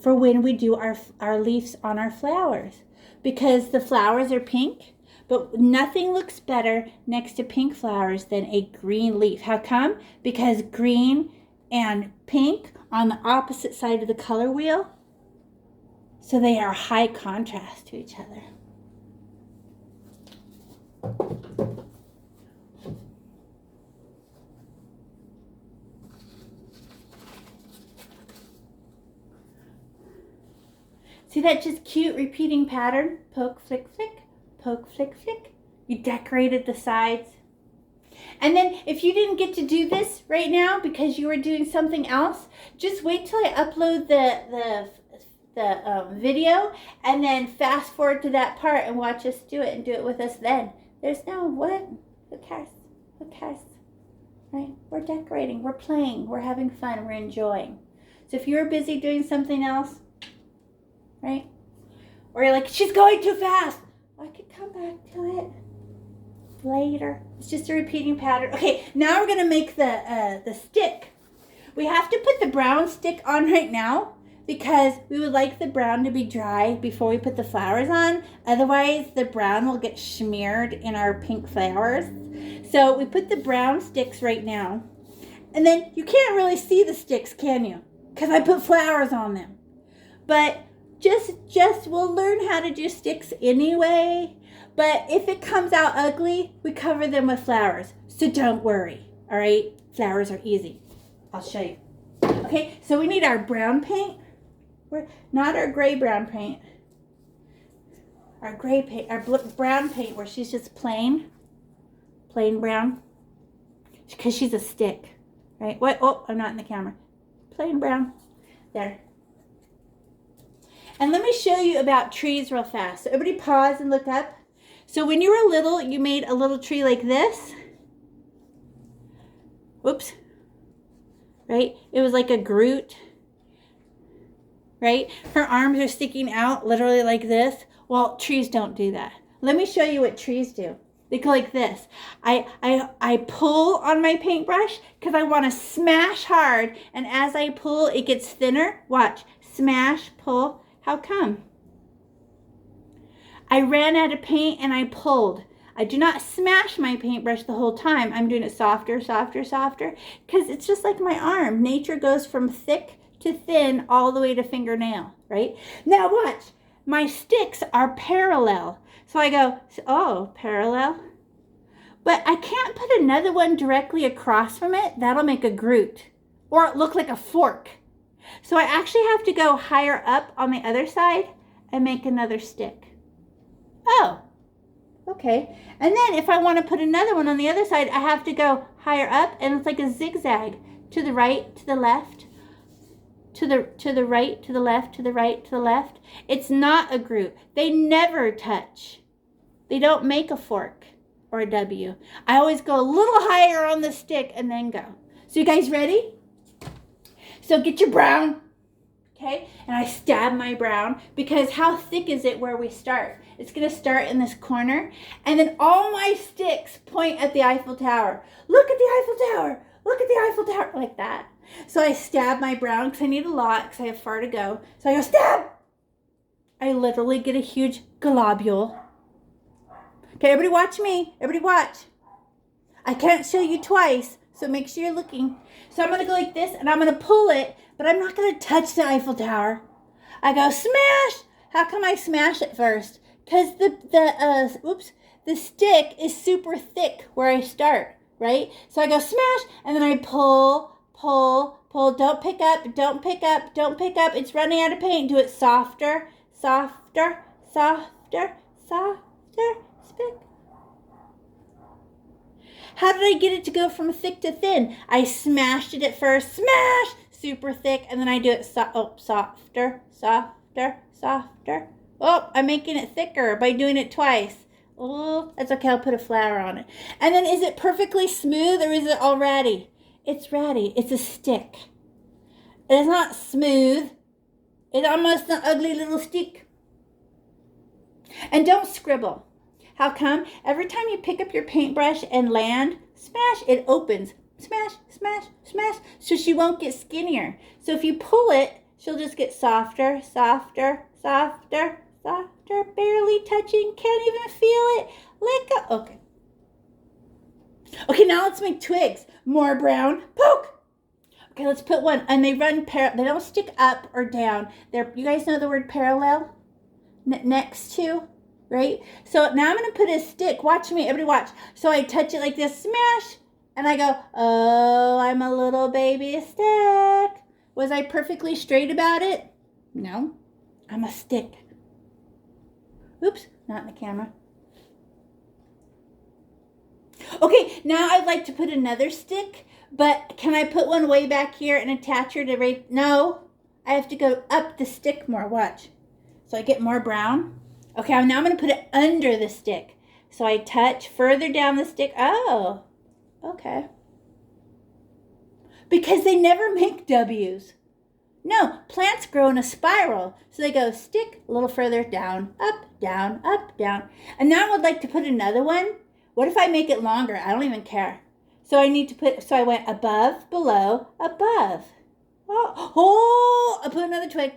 for when we do our leaves on our flowers. Because the flowers are pink, but nothing looks better next to pink flowers than a green leaf. How come? Because green and pink on the opposite side of the color wheel, so they are high contrast to each other. See that just cute repeating pattern? Poke, flick, flick, poke, flick, flick. You decorated the sides. And then if you didn't get to do this right now because you were doing something else, just wait till I upload the video and then fast forward to that part and watch us do it and do it with us then. There's no what? Who cares? Who cares? Right? We're decorating, we're playing, we're having fun, we're enjoying. So if you're busy doing something else, right? Or you're like, she's going too fast. I could come back to it later. It's just a repeating pattern. Okay, now we're gonna make the stick. We have to put the brown stick on right now because we would like the brown to be dry before we put the flowers on. Otherwise, the brown will get smeared in our pink flowers. So we put the brown sticks right now. And then you can't really see the sticks, can you? Because I put flowers on them. But just we'll learn how to do sticks anyway. But if it comes out ugly, we cover them with flowers. So don't worry, all right? Flowers are easy. I'll show you. Okay, so we need our brown paint. Not our gray brown paint. Our gray paint, our brown paint where she's just plain brown. Because she's a stick, right? What? Oh, I'm not in the camera. Plain brown. There. And let me show you about trees real fast. So everybody pause and look up. So when you were little, you made a little tree like this. Whoops. right? It was like a Groot, right? Her arms are sticking out literally like this. Well, trees don't do that. Let me show you what trees do. They go like this. I pull on my paintbrush because I want to smash hard. And as I pull, it gets thinner. Watch. Smash, pull. How come? I ran out of paint and I pulled. I do not smash my paintbrush the whole time. I'm doing it softer, softer, softer. Because it's just like my arm. Nature goes from thick to thin all the way to fingernail, right? Now watch. My sticks are parallel. So I go, oh, parallel. But I can't put another one directly across from it. That'll make a Groot. Or it look like a fork. So I actually have to go higher up on the other side and make another stick. Oh, okay. And then if I want to put another one on the other side, I have to go higher up, and it's like a zigzag. To the right, to the left, to the right, to the left, to the right, to the left. It's not a Groot. They never touch. They don't make a fork or a W. I always go a little higher on the stick and then go. So you guys ready? So get your brown, okay? And I stab my brown because how thick is it where we start? It's gonna start in this corner, and then all my sticks point at the Eiffel Tower. Look at the Eiffel Tower, look at the Eiffel Tower, like that. So I stab my brown because I need a lot because I have far to go. So I go stab. I literally get a huge globule. Okay, everybody watch me, everybody watch. I can't show you twice, so make sure you're looking. So I'm gonna go like this and I'm gonna pull it, but I'm not gonna touch the Eiffel Tower. I go smash. How come I smash it first? Because the stick is super thick where I start, right? So I go smash, and then I pull, pull, pull. Don't pick up, don't pick up, don't pick up. It's running out of paint. Do it softer, softer, softer, softer, stick. How did I get it to go from thick to thin? I smashed it at first, smash, super thick, and then I do it softer, softer, softer. Oh, I'm making it thicker by doing it twice. Oh, that's okay. I'll put a flower on it. And then is it perfectly smooth or is it all ratty? It's ratty. It's a stick. It's not smooth. It's almost an ugly little stick. And don't scribble. How come? Every time you pick up your paintbrush and land, smash, it opens. Smash, smash, smash. So she won't get skinnier. So if you pull it, she'll just get softer, softer, softer, softer, barely touching, can't even feel it. Let go. Okay. Okay, now let's make twigs. More brown. Poke. Okay, let's put one. And they run they don't stick up or down. You guys know the word parallel? Next to, right? So now I'm going to put a stick. Watch me. Everybody watch. So I touch it like this. Smash. And I go, oh, I'm a little baby stick. Was I perfectly straight about it? No. I'm a stick. Oops, not in the camera. Okay, now I'd like to put another stick, but can I put one way back here and attach her to right? No, I have to go up the stick more. Watch. So I get more brown. Okay, now I'm going to put it under the stick. So I touch further down the stick. Oh, okay. Because they never make W's. No, plants grow in a spiral. So they go stick a little further down, down, up, down. And now I would like to put another one. What if I make it longer? I don't even care. So I went above, below, above. Oh, I put another twig.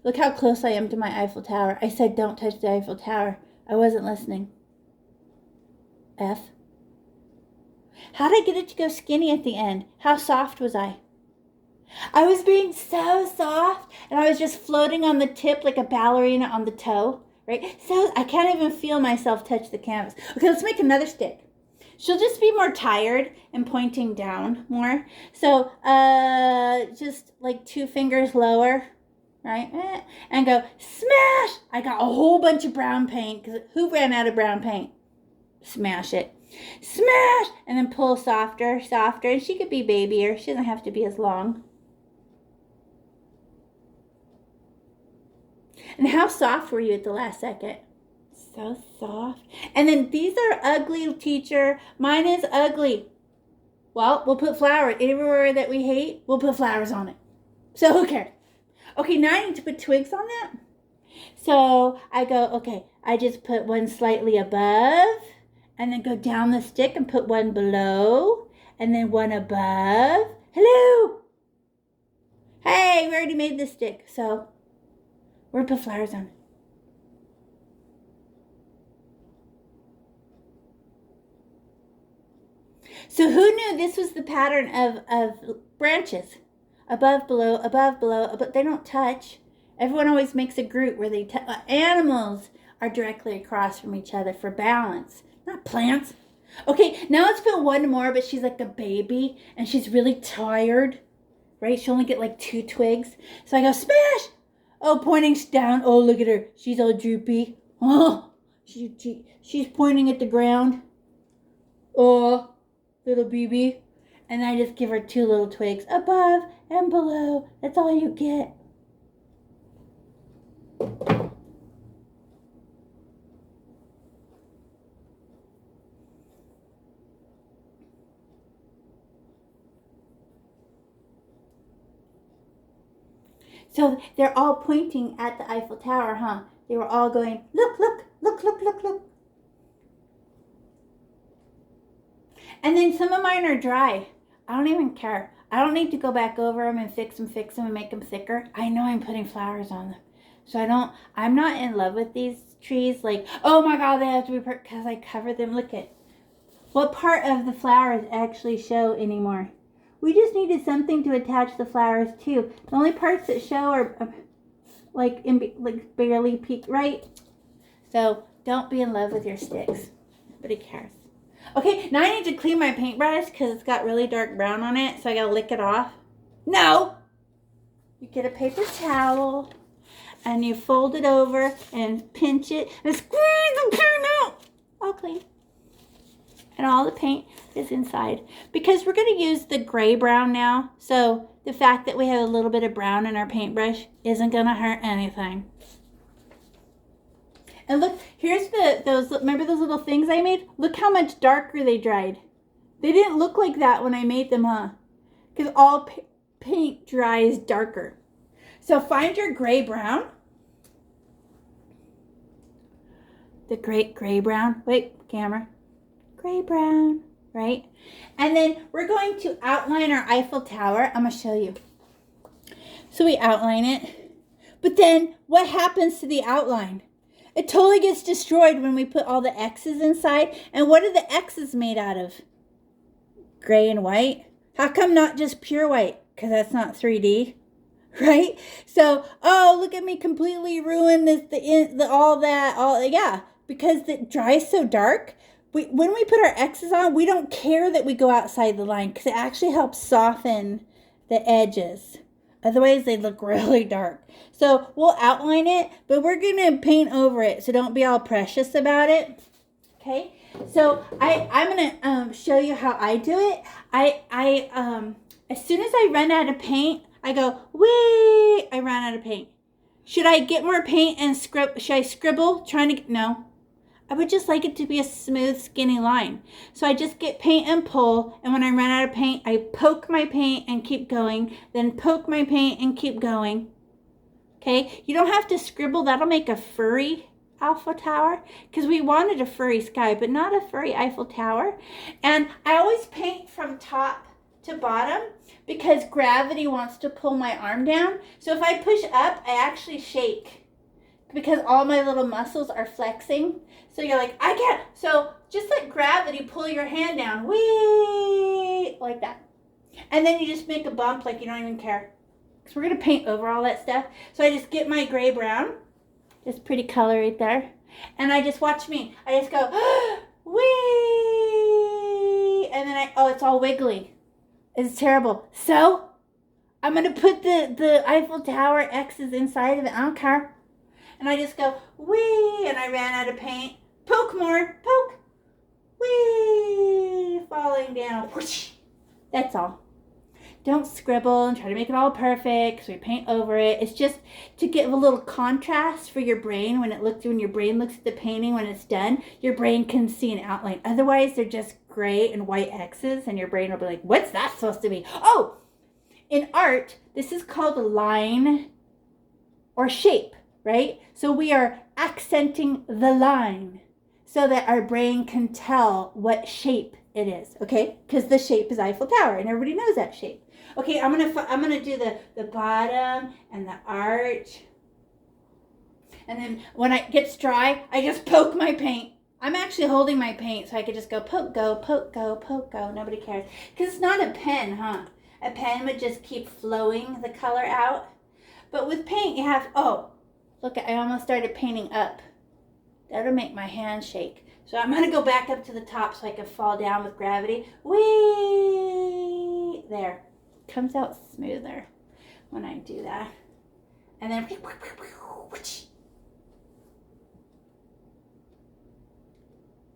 Look how close I am to my Eiffel Tower. I said don't touch the Eiffel Tower. I wasn't listening. F. How did I get it to go skinny at the end? How soft was I? I was being so soft, and I was just floating on the tip like a ballerina on the toe, right? So I can't even feel myself touch the canvas. Okay, let's make another stick. She'll just be more tired and pointing down more. So just like 2 fingers lower, right? And go, smash! I got a whole bunch of brown paint, because who ran out of brown paint? Smash it. Smash! And then pull softer, softer. And she could be babier. She doesn't have to be as long. And how soft were you at the last second? So soft. And then these are ugly, teacher. Mine is ugly. Well, we'll put flowers. Everywhere that we hate, we'll put flowers on it. So who cares? Okay, now I need to put twigs on that. So I go, okay, I just put one slightly above, and then go down the stick and put one below, and then one above. Hello! Hey, we already made this stick, so we're gonna put flowers on it. So who knew this was the pattern of branches? Above, below, but they don't touch. Everyone always makes a group where they animals are directly across from each other for balance, not plants. Okay, now let's put one more, but she's like a baby and she's really tired, right? She'll only get like 2 twigs. So I go, smash! Oh, pointing down. Oh, look at her. She's all droopy. Oh, she's pointing at the ground. Oh, little baby. And I just give her 2 little twigs above and below. That's all you get. So they're all pointing at the Eiffel Tower, huh? They were all going, look, look, look, look, look, look. And then some of mine are dry. I don't even care. I don't need to go back over them and fix them and make them thicker. I know I'm putting flowers on them. So I'm not in love with these trees. Like, oh my God, they have to be perfect because I covered them. Look at what part of the flowers actually show anymore. We just needed something to attach the flowers to. The only parts that show are like barely peak, right? So don't be in love with your sticks. Nobody cares. Okay, now I need to clean my paintbrush because it's got really dark brown on it. So I gotta lick it off. No! You get a paper towel and you fold it over and pinch it and squeeze the paint out. All clean. And all the paint is inside. Because we're going to use the gray brown now. So the fact that we have a little bit of brown in our paintbrush isn't going to hurt anything. And look, here's remember those little things I made? Look how much darker they dried. They didn't look like that when I made them, huh? Because all paint dries darker. So find your gray brown. The great gray brown. Wait, camera. Gray brown, right? And then we're going to outline our Eiffel Tower. I'm going to show you. So we outline it. But then what happens to the outline? It totally gets destroyed when we put all the X's inside. And what are the X's made out of? Gray and white. How come not just pure white? Because that's not 3D, right? So, oh, look at me completely ruin this, because it dries so dark. When we put our X's on, we don't care that we go outside the line because it actually helps soften the edges. Otherwise, they look really dark. So we'll outline it, but we're going to paint over it. So don't be all precious about it. Okay? So I'm going to show you how I do it. As soon as I run out of paint, I go, whee! I ran out of paint. Should I get more paint and should I scribble? No. I would just like it to be a smooth, skinny line. So I just get paint and pull, and when I run out of paint, I poke my paint and keep going, then poke my paint and keep going. Okay? You don't have to scribble. That'll make a furry Eiffel Tower, because we wanted a furry sky, but not a furry Eiffel Tower. And I always paint from top to bottom because gravity wants to pull my arm down. So if I push up, I actually shake because all my little muscles are flexing. So you're like, I can't. So just let gravity pull your hand down. Whee! Like that. And then you just make a bump like you don't even care. Because we're going to paint over all that stuff. So I just get my gray brown. This pretty color right there. And I just watch me. I just go, whee! And then it's all wiggly. It's terrible. So I'm going to put the Eiffel Tower X's inside of it. I don't care. And I just go, whee! And I ran out of paint. Poke more. Poke. Whee! Falling down. Whoosh. That's all. don't scribble and try to make it all perfect. So we paint over it. It's just to give a little contrast for your brain when your brain looks at the painting when it's done. Your brain can see an outline. Otherwise, they're just gray and white X's, and your brain will be like, "What's that supposed to be?" Oh, in art, this is called a line or shape, right? So we are accenting the line so that our brain can tell what shape it is, okay? Because the shape is Eiffel Tower, and everybody knows that shape. Okay, I'm gonna do the bottom and the arch, and then when it gets dry, I just poke my paint. I'm actually holding my paint so I could just go poke, go, poke, go, poke, go. Nobody cares, because it's not a pen, huh? A pen would just keep flowing the color out, but with paint you have. Oh, look! I almost started painting up. That'll make my hand shake. So I'm going to go back up to the top so I can fall down with gravity. Whee! There. Comes out smoother when I do that. And then...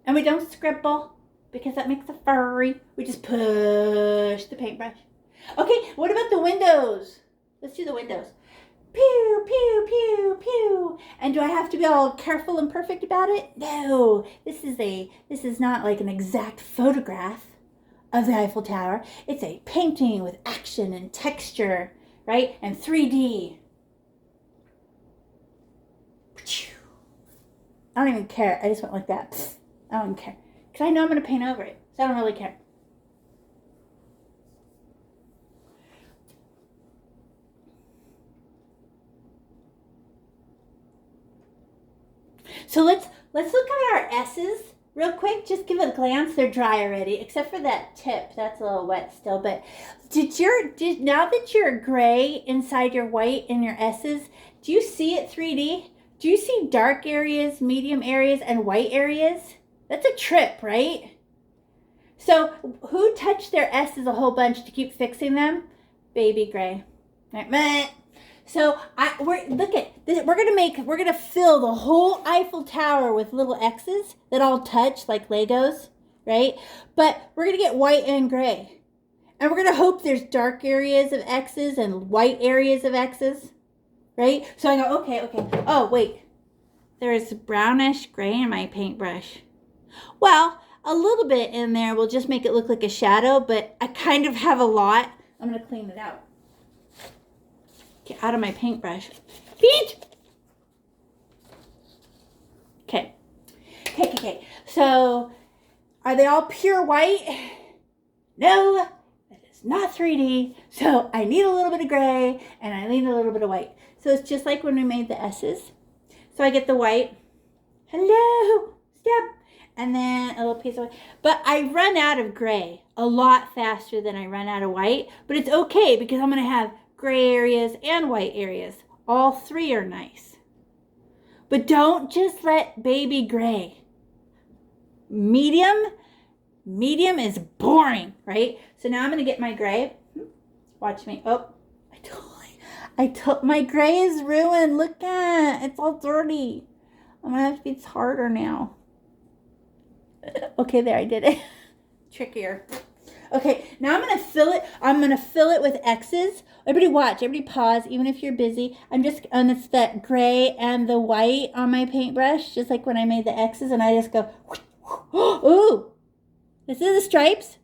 And we don't scribble because that makes it furry. We just push the paintbrush. Okay, what about the windows? Let's do the windows. Pew, pew, pew, pew. And do I have to be all careful and perfect about it? No. This is not like an exact photograph of the Eiffel Tower. It's a painting with action and texture, right? And 3D. I don't even care. I just went like that. I don't even care. Because I know I'm going to paint over it. So I don't really care. So let's look at our S's real quick. Just give it a glance. They're dry already, except for that tip. That's a little wet still. But now that you're gray inside your white in your S's, do you see it 3D? Do you see dark areas, medium areas, and white areas? That's a trip, right? So who touched their S's a whole bunch to keep fixing them? Baby gray. Right. So we're gonna fill the whole Eiffel Tower with little X's that all touch like Legos, right? But we're gonna get white and gray, and we're gonna hope there's dark areas of X's and white areas of X's, right? So I go, okay. Oh wait, there is brownish gray in my paintbrush. Well, a little bit in there will just make it look like a shadow, but I kind of have a lot. I'm gonna clean it out. Get out of my paintbrush. Pete! Okay. So, are they all pure white? No, it is not 3D. So, I need a little bit of gray, and I need a little bit of white. So, it's just like when we made the S's. So, I get the white. Hello! Step! And then a little piece of white. But I run out of gray a lot faster than I run out of white. But it's okay because I'm going to have gray areas and white areas. All three are nice. But don't just let baby gray. Medium is boring, right? So now I'm going to get my gray. Watch me. Oh, I took my gray is ruined. Look at it. It's all dirty. I'm going to have to be harder now. Okay, there, I did it. Trickier. Okay, now I'm going to fill it. I'm going to fill it with X's. Everybody watch. Everybody pause, even if you're busy. And it's that gray and the white on my paintbrush, just like when I made the X's, and I just go, ooh, this is the stripes.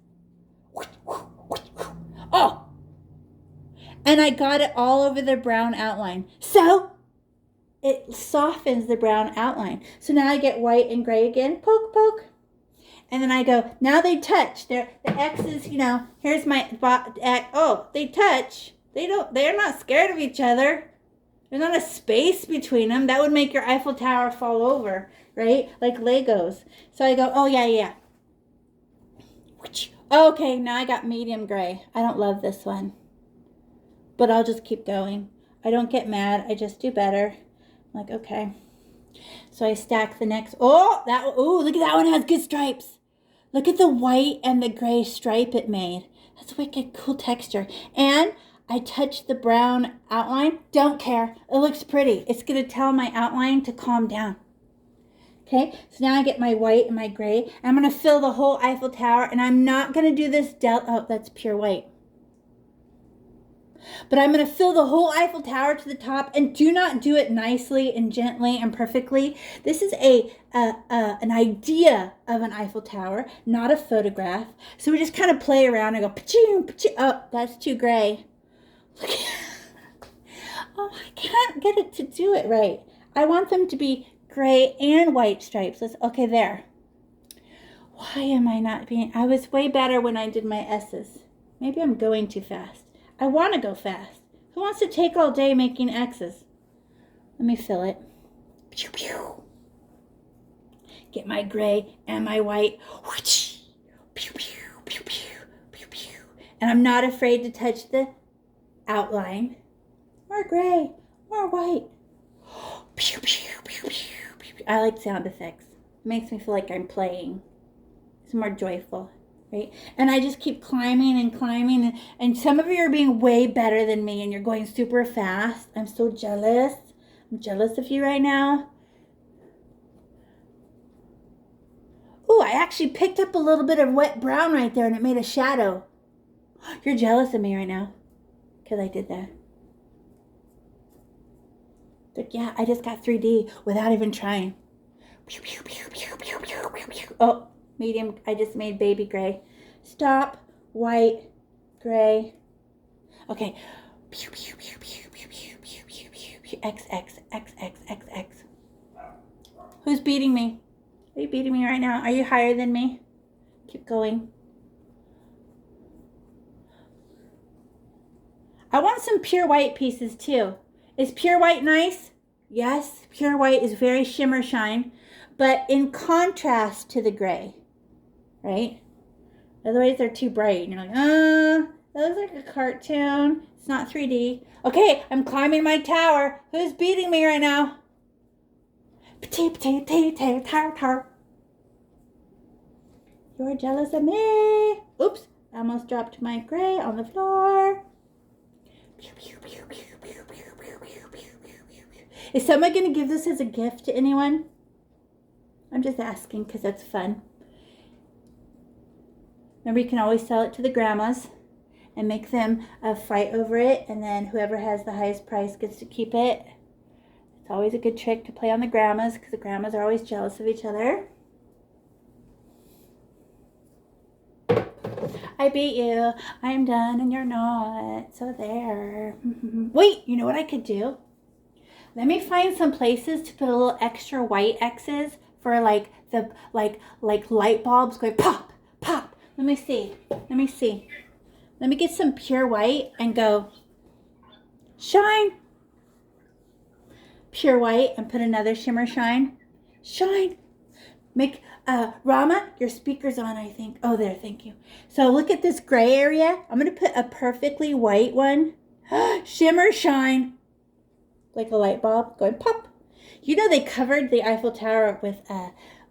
Oh, and I got it all over the brown outline. So it softens the brown outline. So now I get white and gray again. Poke, poke. And then I go, now they touch. The X's, here's my, they touch. They're not scared of each other. There's not a space between them. That would make your Eiffel Tower fall over, right? Like Legos. So I go, oh, yeah. Okay, now I got medium gray. I don't love this one. But I'll just keep going. I don't get mad. I just do better. I'm like, okay. So I stack the next. Look at that one has good stripes. Look at the white and the gray stripe it made. That's wicked cool texture. And I touched the brown outline. Don't care. It looks pretty. It's going to tell my outline to calm down. Okay, so now I get my white and my gray. I'm going to fill the whole Eiffel Tower, and I'm not going to do this oh, that's pure white. But I'm going to fill the whole Eiffel Tower to the top, and do not do it nicely and gently and perfectly. This is an idea of an Eiffel Tower, not a photograph. So we just kind of play around and go, pa-ching, pa-ching. Oh, that's too gray. Oh, I can't get it to do it right. I want them to be gray and white stripes. Okay, there. Why am I not being... I was way better when I did my S's. Maybe I'm going too fast. I want to go fast. Who wants to take all day making X's? Let me fill it. Pew, pew. Get my gray and my white. Pew, pew, pew, pew, pew, pew. And I'm not afraid to touch the outline. More gray, more white. Pew, pew, pew, pew, pew, pew. I like sound effects. It makes me feel like I'm playing. It's more joyful, right? And I just keep climbing and climbing. And some of you are being way better than me, and you're going super fast. I'm so jealous. I'm jealous of you right now. Ooh, I actually picked up a little bit of wet brown right there, and it made a shadow. You're jealous of me right now because I did that. But yeah, I just got 3D without even trying. Oh, medium. I just made baby gray. Stop. White. Gray. Okay. X, X, X, X, X, X. Who's beating me? Are you beating me right now? Are you higher than me? Keep going. I want some pure white pieces too. Is pure white nice? Yes, pure white is very shimmer shine, but in contrast to the gray, right? Otherwise they're too bright. And you're like, that looks like a cartoon. It's not 3D. Okay, I'm climbing my tower. Who's beating me right now? You're jealous of me. Oops, I almost dropped my gray on the floor. Is someone going to give this as a gift to anyone? I'm just asking because that's fun. Remember, you can always sell it to the grandmas and make them fight over it, and then whoever has the highest price gets to keep it. It's always a good trick to play on the grandmas because the grandmas are always jealous of each other. I beat you. I'm done and you're not. So there. Wait, you know what I could do? Let me find some places to put a little extra white X's for like light bulbs going pop, pop. Let me see. Let me get some pure white and go shine. Pure white and put another shimmer shine. Shine. Make Rama, your speaker's on, I think. Oh, there, thank you. So look at this gray area. I'm going to put a perfectly white one. Shimmer shine. Like a light bulb going pop. You know they covered the Eiffel Tower with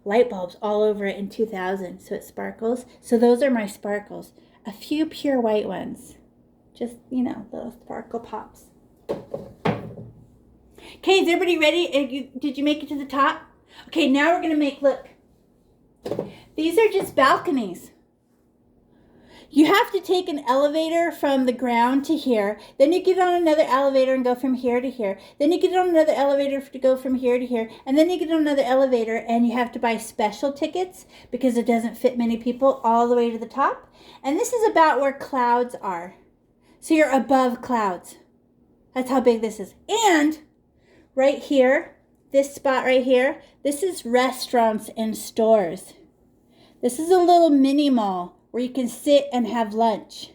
light bulbs all over it in 2000, so it sparkles. So those are my sparkles. A few pure white ones. Just, you know, little sparkle pops. Okay, is everybody ready? Did you make it to the top? Okay, now we're going to make, look. These are just balconies. You have to take an elevator from the ground to here. Then you get on another elevator and go from here to here. Then you get on another elevator to go from here to here. And then you get on another elevator and you have to buy special tickets because it doesn't fit many people all the way to the top. And this is about where clouds are. So you're above clouds. That's how big this is. And right here, this spot right here, this is restaurants and stores. This is a little mini mall where you can sit and have lunch.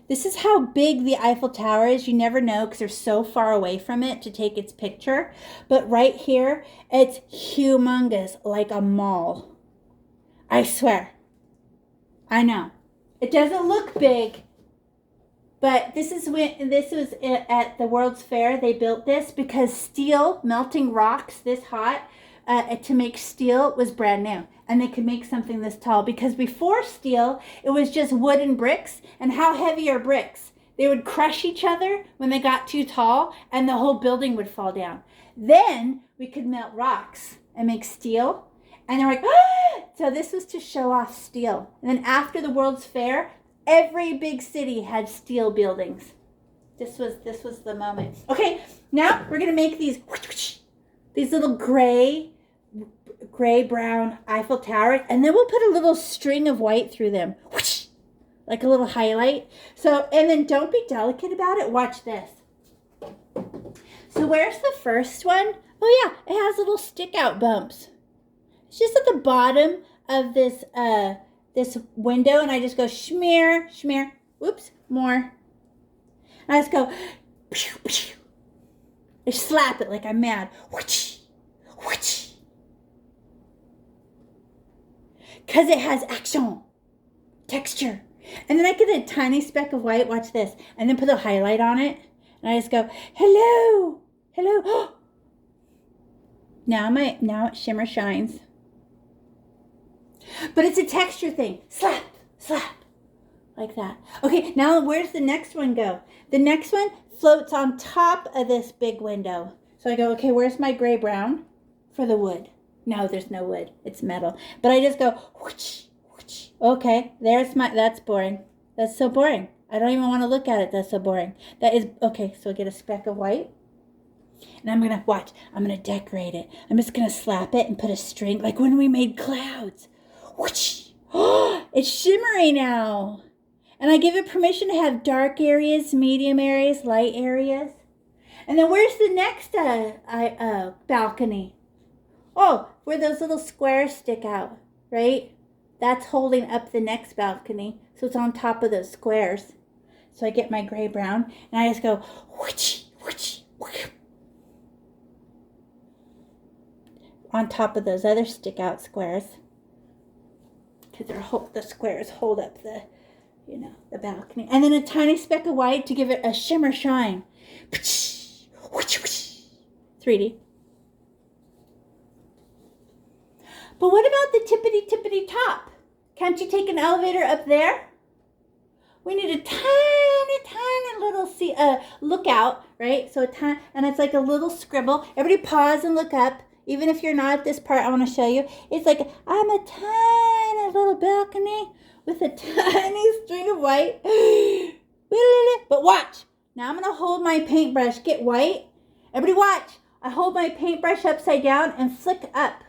This is how big the Eiffel Tower is. You never know because they're so far away from it to take its picture. But right here, it's humongous, like a mall. I swear. I know. It doesn't look big, but this was at the World's Fair. They built this because steel, melting rocks this hot to make steel was brand new. And they could make something this tall because before steel, it was just wood and bricks. And how heavy are bricks? They would crush each other when they got too tall and the whole building would fall down. Then we could melt rocks and make steel. And they're like, ah! So this was to show off steel. And then after the World's Fair, every big city had steel buildings. This was the moment. Okay, now we're gonna make these little gray brown Eiffel Tower, and then we'll put a little string of white through them, like a little highlight. So, and then don't be delicate about it. Watch this. So where's the first one? Oh yeah, it has little stick out bumps. It's just at the bottom of this this window, and I just go schmear, schmear. Whoops, more. And I just go, pew, pew. I slap it like I'm mad. Whoosh, whoosh. Because it has action, texture. And then I get a tiny speck of white, watch this, and then put a highlight on it. And I just go, hello, hello. Now it shimmer shines. But it's a texture thing. Slap, slap. Like that. Okay, now where's the next one go? The next one floats on top of this big window. So I go, okay, where's my gray brown for the wood? No, there's no wood. It's metal. But I just go, whoosh, whoosh. Okay, that's boring. That's so boring. I don't even want to look at it. That's so boring. That is, okay, so I get a speck of white. And I'm going to decorate it. I'm just going to slap it and put a string, like when we made clouds. Whoosh. Oh, it's shimmery now. And I give it permission to have dark areas, medium areas, light areas. And then where's the next balcony? Oh, where those little squares stick out, right? That's holding up the next balcony. So it's on top of those squares. So I get my gray brown and I just go whoosh, whoosh, whoosh. On top of those other stick out squares. Because the squares hold up the balcony. And then a tiny speck of white to give it a shimmer shine. 3D. But what about the tippity top? Can't you take an elevator up there? We need a tiny little lookout, right? So and it's like a little scribble. Everybody pause and look up. Even if you're not at this part, I want to show you. It's like, I'm a tiny little balcony with a tiny string of white. But watch. Now I'm going to hold my paintbrush. Get white. Everybody watch. I hold my paintbrush upside down and flick up.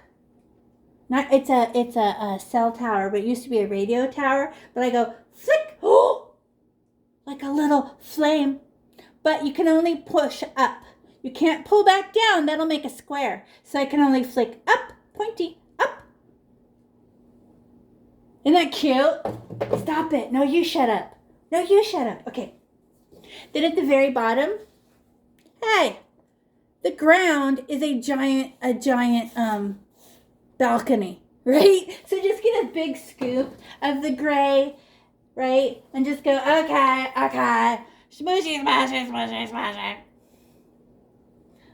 It's a cell tower, but it used to be a radio tower. But I go flick. Oh, like a little flame. But you can only push up. You can't pull back down. That'll make a square. So I can only flick up, pointy, up. Isn't that cute? Stop it. No, you shut up. No, you shut up. Okay. Then at the very bottom, hey, the ground is a giant balcony, right? So just get a big scoop of the gray, right? And just go, okay. Smooshy, smashy, smooshy, smashy.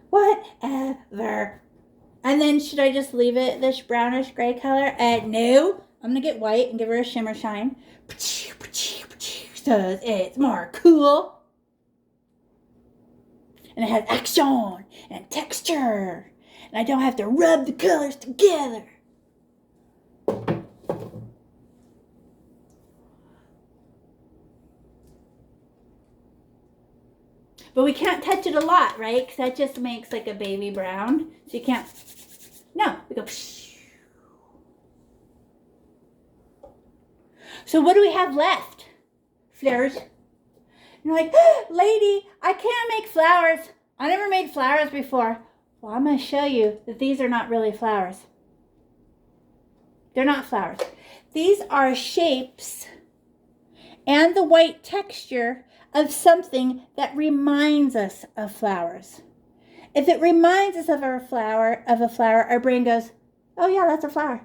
Whatever. And then should I just leave it this brownish gray color? No. I'm going to get white and give her a shimmer shine. So it's more cool. And it has action and texture. And I don't have to rub the colors together. But we can't touch it a lot, right? Because that just makes like a baby brown. So you can't. No, we go. So what do we have left? Flowers. And you're like, lady, I can't make flowers. I never made flowers before. Well, I'm going to show you that these are not really flowers. They're not flowers. These are shapes and the white texture of something that reminds us of flowers. If it reminds us of a flower, our brain goes, oh yeah, that's a flower.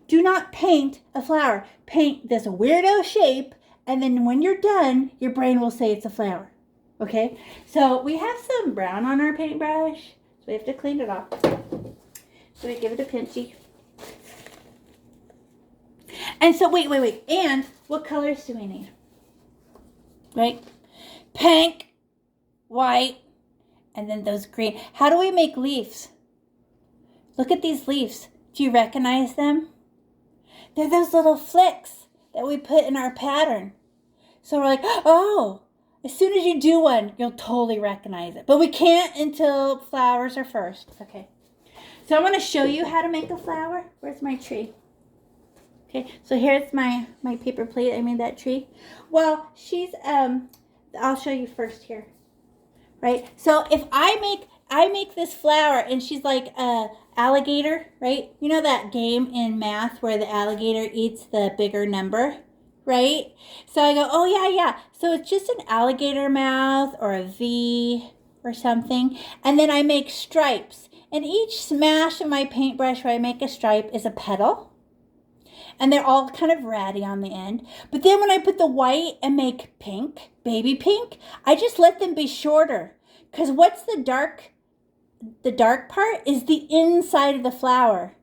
Do not paint a flower. Paint this weirdo shape, and then when you're done, your brain will say it's a flower. Okay? So we have some brown on our paintbrush, so we have to clean it off. So we give it a pinchy. And so, wait. And what colors do we need? Right? Pink, white, and then those green. How do we make leaves? Look at these leaves. Do you recognize them? They're those little flicks that we put in our pattern. So we're like, oh, As soon as you do one, you'll totally recognize it. But we can't until flowers are first. Okay. So I want to show you how to make a flower. Where's my tree? Okay, so here's my paper plate. I made that tree. Well, she's, I'll show you first here. Right? So if I make this flower and she's like a alligator, right? You know that game in math where the alligator eats the bigger number? Right? So I go, oh yeah. So it's just an alligator mouth or a V or something. And then I make stripes. And each smash of my paintbrush where I make a stripe is a petal. And they're all kind of ratty on the end. But then when I put the white and make pink, baby pink, I just let them be shorter. Because what's the dark part is the inside of the flower.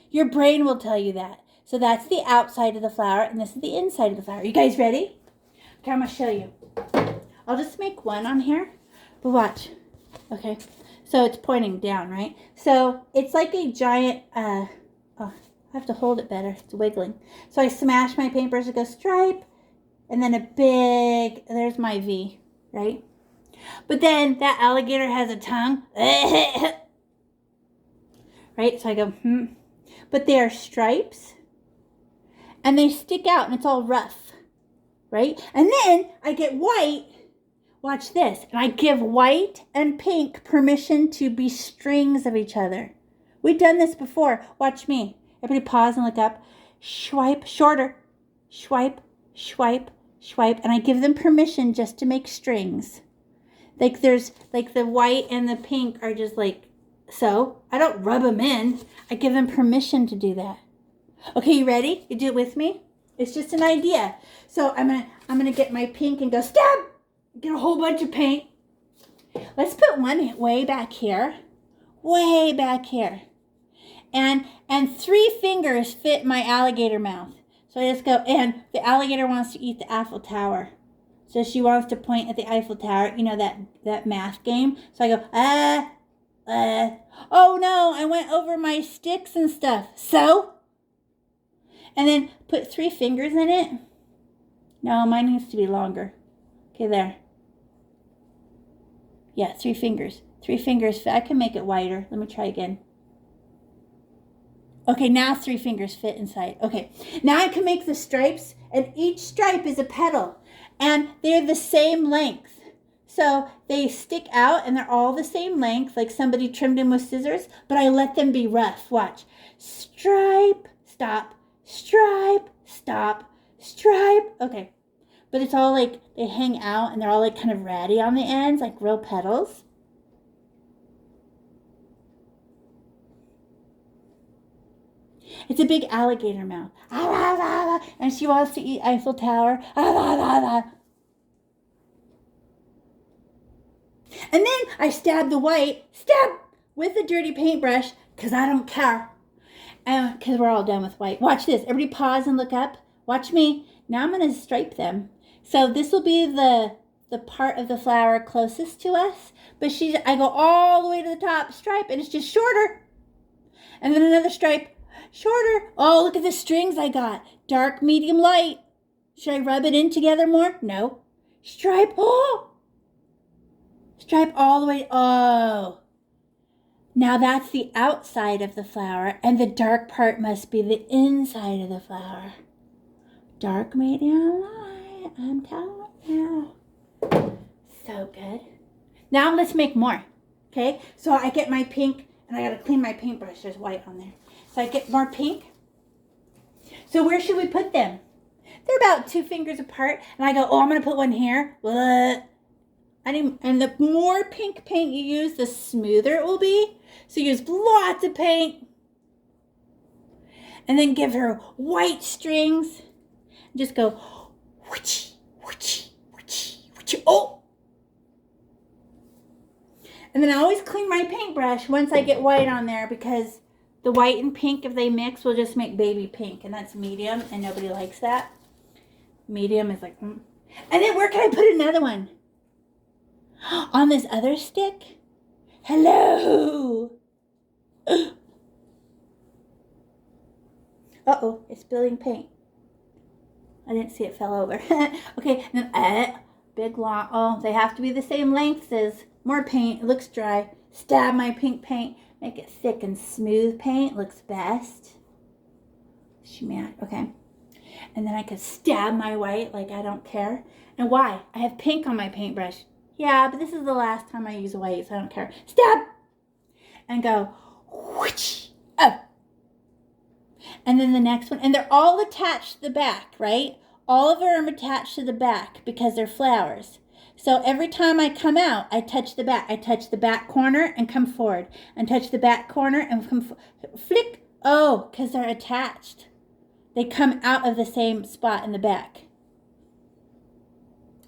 Your brain will tell you that. So that's the outside of the flower, and this is the inside of the flower. You guys ready? Okay, I'm going to show you. I'll just make one on here, but watch. Okay, so it's pointing down, right? So it's like a giant, I have to hold it better. It's wiggling. So I smash my paintbrush to go stripe, and then a big, there's my V, right? But then that alligator has a tongue. Right? So I go, But they are stripes. And they stick out and it's all rough, right? And then I get white, watch this, and I give white and pink permission to be strings of each other. We've done this before. Watch me. Everybody pause and look up. Swipe, shorter. Swipe, swipe, swipe. And I give them permission just to make strings. Like there's, like the white and the pink are just like, so. I don't rub them in. I give them permission to do that. Okay, you ready? You do it with me? It's just an idea. So I'm gonna get my pink and go stab. Get a whole bunch of paint. Let's put one way back here. Way back here. And 3 fingers fit my alligator mouth. So I just go, and the alligator wants to eat the Eiffel Tower. So she wants to point at the Eiffel Tower, you know, that math game. So I go, oh no, I went over my sticks and stuff. So? And then put 3 fingers in it. No, mine needs to be longer. Okay, there. Yeah, 3 fingers. 3 fingers. I can make it wider. Let me try again. Okay, now 3 fingers fit inside. Okay, now I can make the stripes, and each stripe is a petal, and they're the same length. So they stick out, and they're all the same length, like somebody trimmed them with scissors, but I let them be rough. Watch. Stripe, stop, stripe, stop, stripe. Okay, but it's all like they hang out, and they're all like kind of ratty on the ends, like real petals. It's a big alligator mouth. And she wants to eat Eiffel Tower. And then I stab the white, with a dirty paintbrush, because I don't care. Because we're all done with white. Watch this. Everybody pause and look up. Watch me. Now I'm going to stripe them. So this will be the part of the flower closest to us. But I go all the way to the top, stripe, and it's just shorter. And then another stripe. Shorter. Oh, look at the strings I got. Dark, medium, light. Should I rub it in together more? No. Stripe. Oh. Stripe all the way. Oh. Now that's the outside of the flower, and the dark part must be the inside of the flower. Dark, medium, light. I'm telling you. So good. Now let's make more. Okay? So I get my pink, and I got to clean my paintbrush. There's white on there. So I get more pink. So where should we put them? They're about 2 fingers apart. And I go, oh, I'm going to put one here. What? And the more pink paint you use, the smoother it will be. So use lots of paint. And then give her white strings. And just go, whoochie, whoochie, whoochie, whoochie. Oh! And then I always clean my paintbrush once I get white on there, because the white and pink, if they mix, will just make baby pink. And that's medium, and nobody likes that. Medium is like, And then where can I put another one? On this other stick? Hello! Uh-oh, it's spilling paint. I didn't see it fell over. Okay, and then, Big long. Oh, they have to be the same lengths as more paint. It looks dry. Stab my pink paint. Make it thick and smooth paint. Looks best. She mad. Okay. And then I could stab my white like I don't care. And why? I have pink on my paintbrush. Yeah, but this is the last time I use white, so I don't care. Stab! And go, whoosh, up. And then the next one. And they're all attached to the back, right? All of them are attached to the back because they're flowers. So every time I come out, I touch the back. I touch the back corner and come forward. And touch the back corner and come forward. Flick. Oh, because they're attached. They come out of the same spot in the back.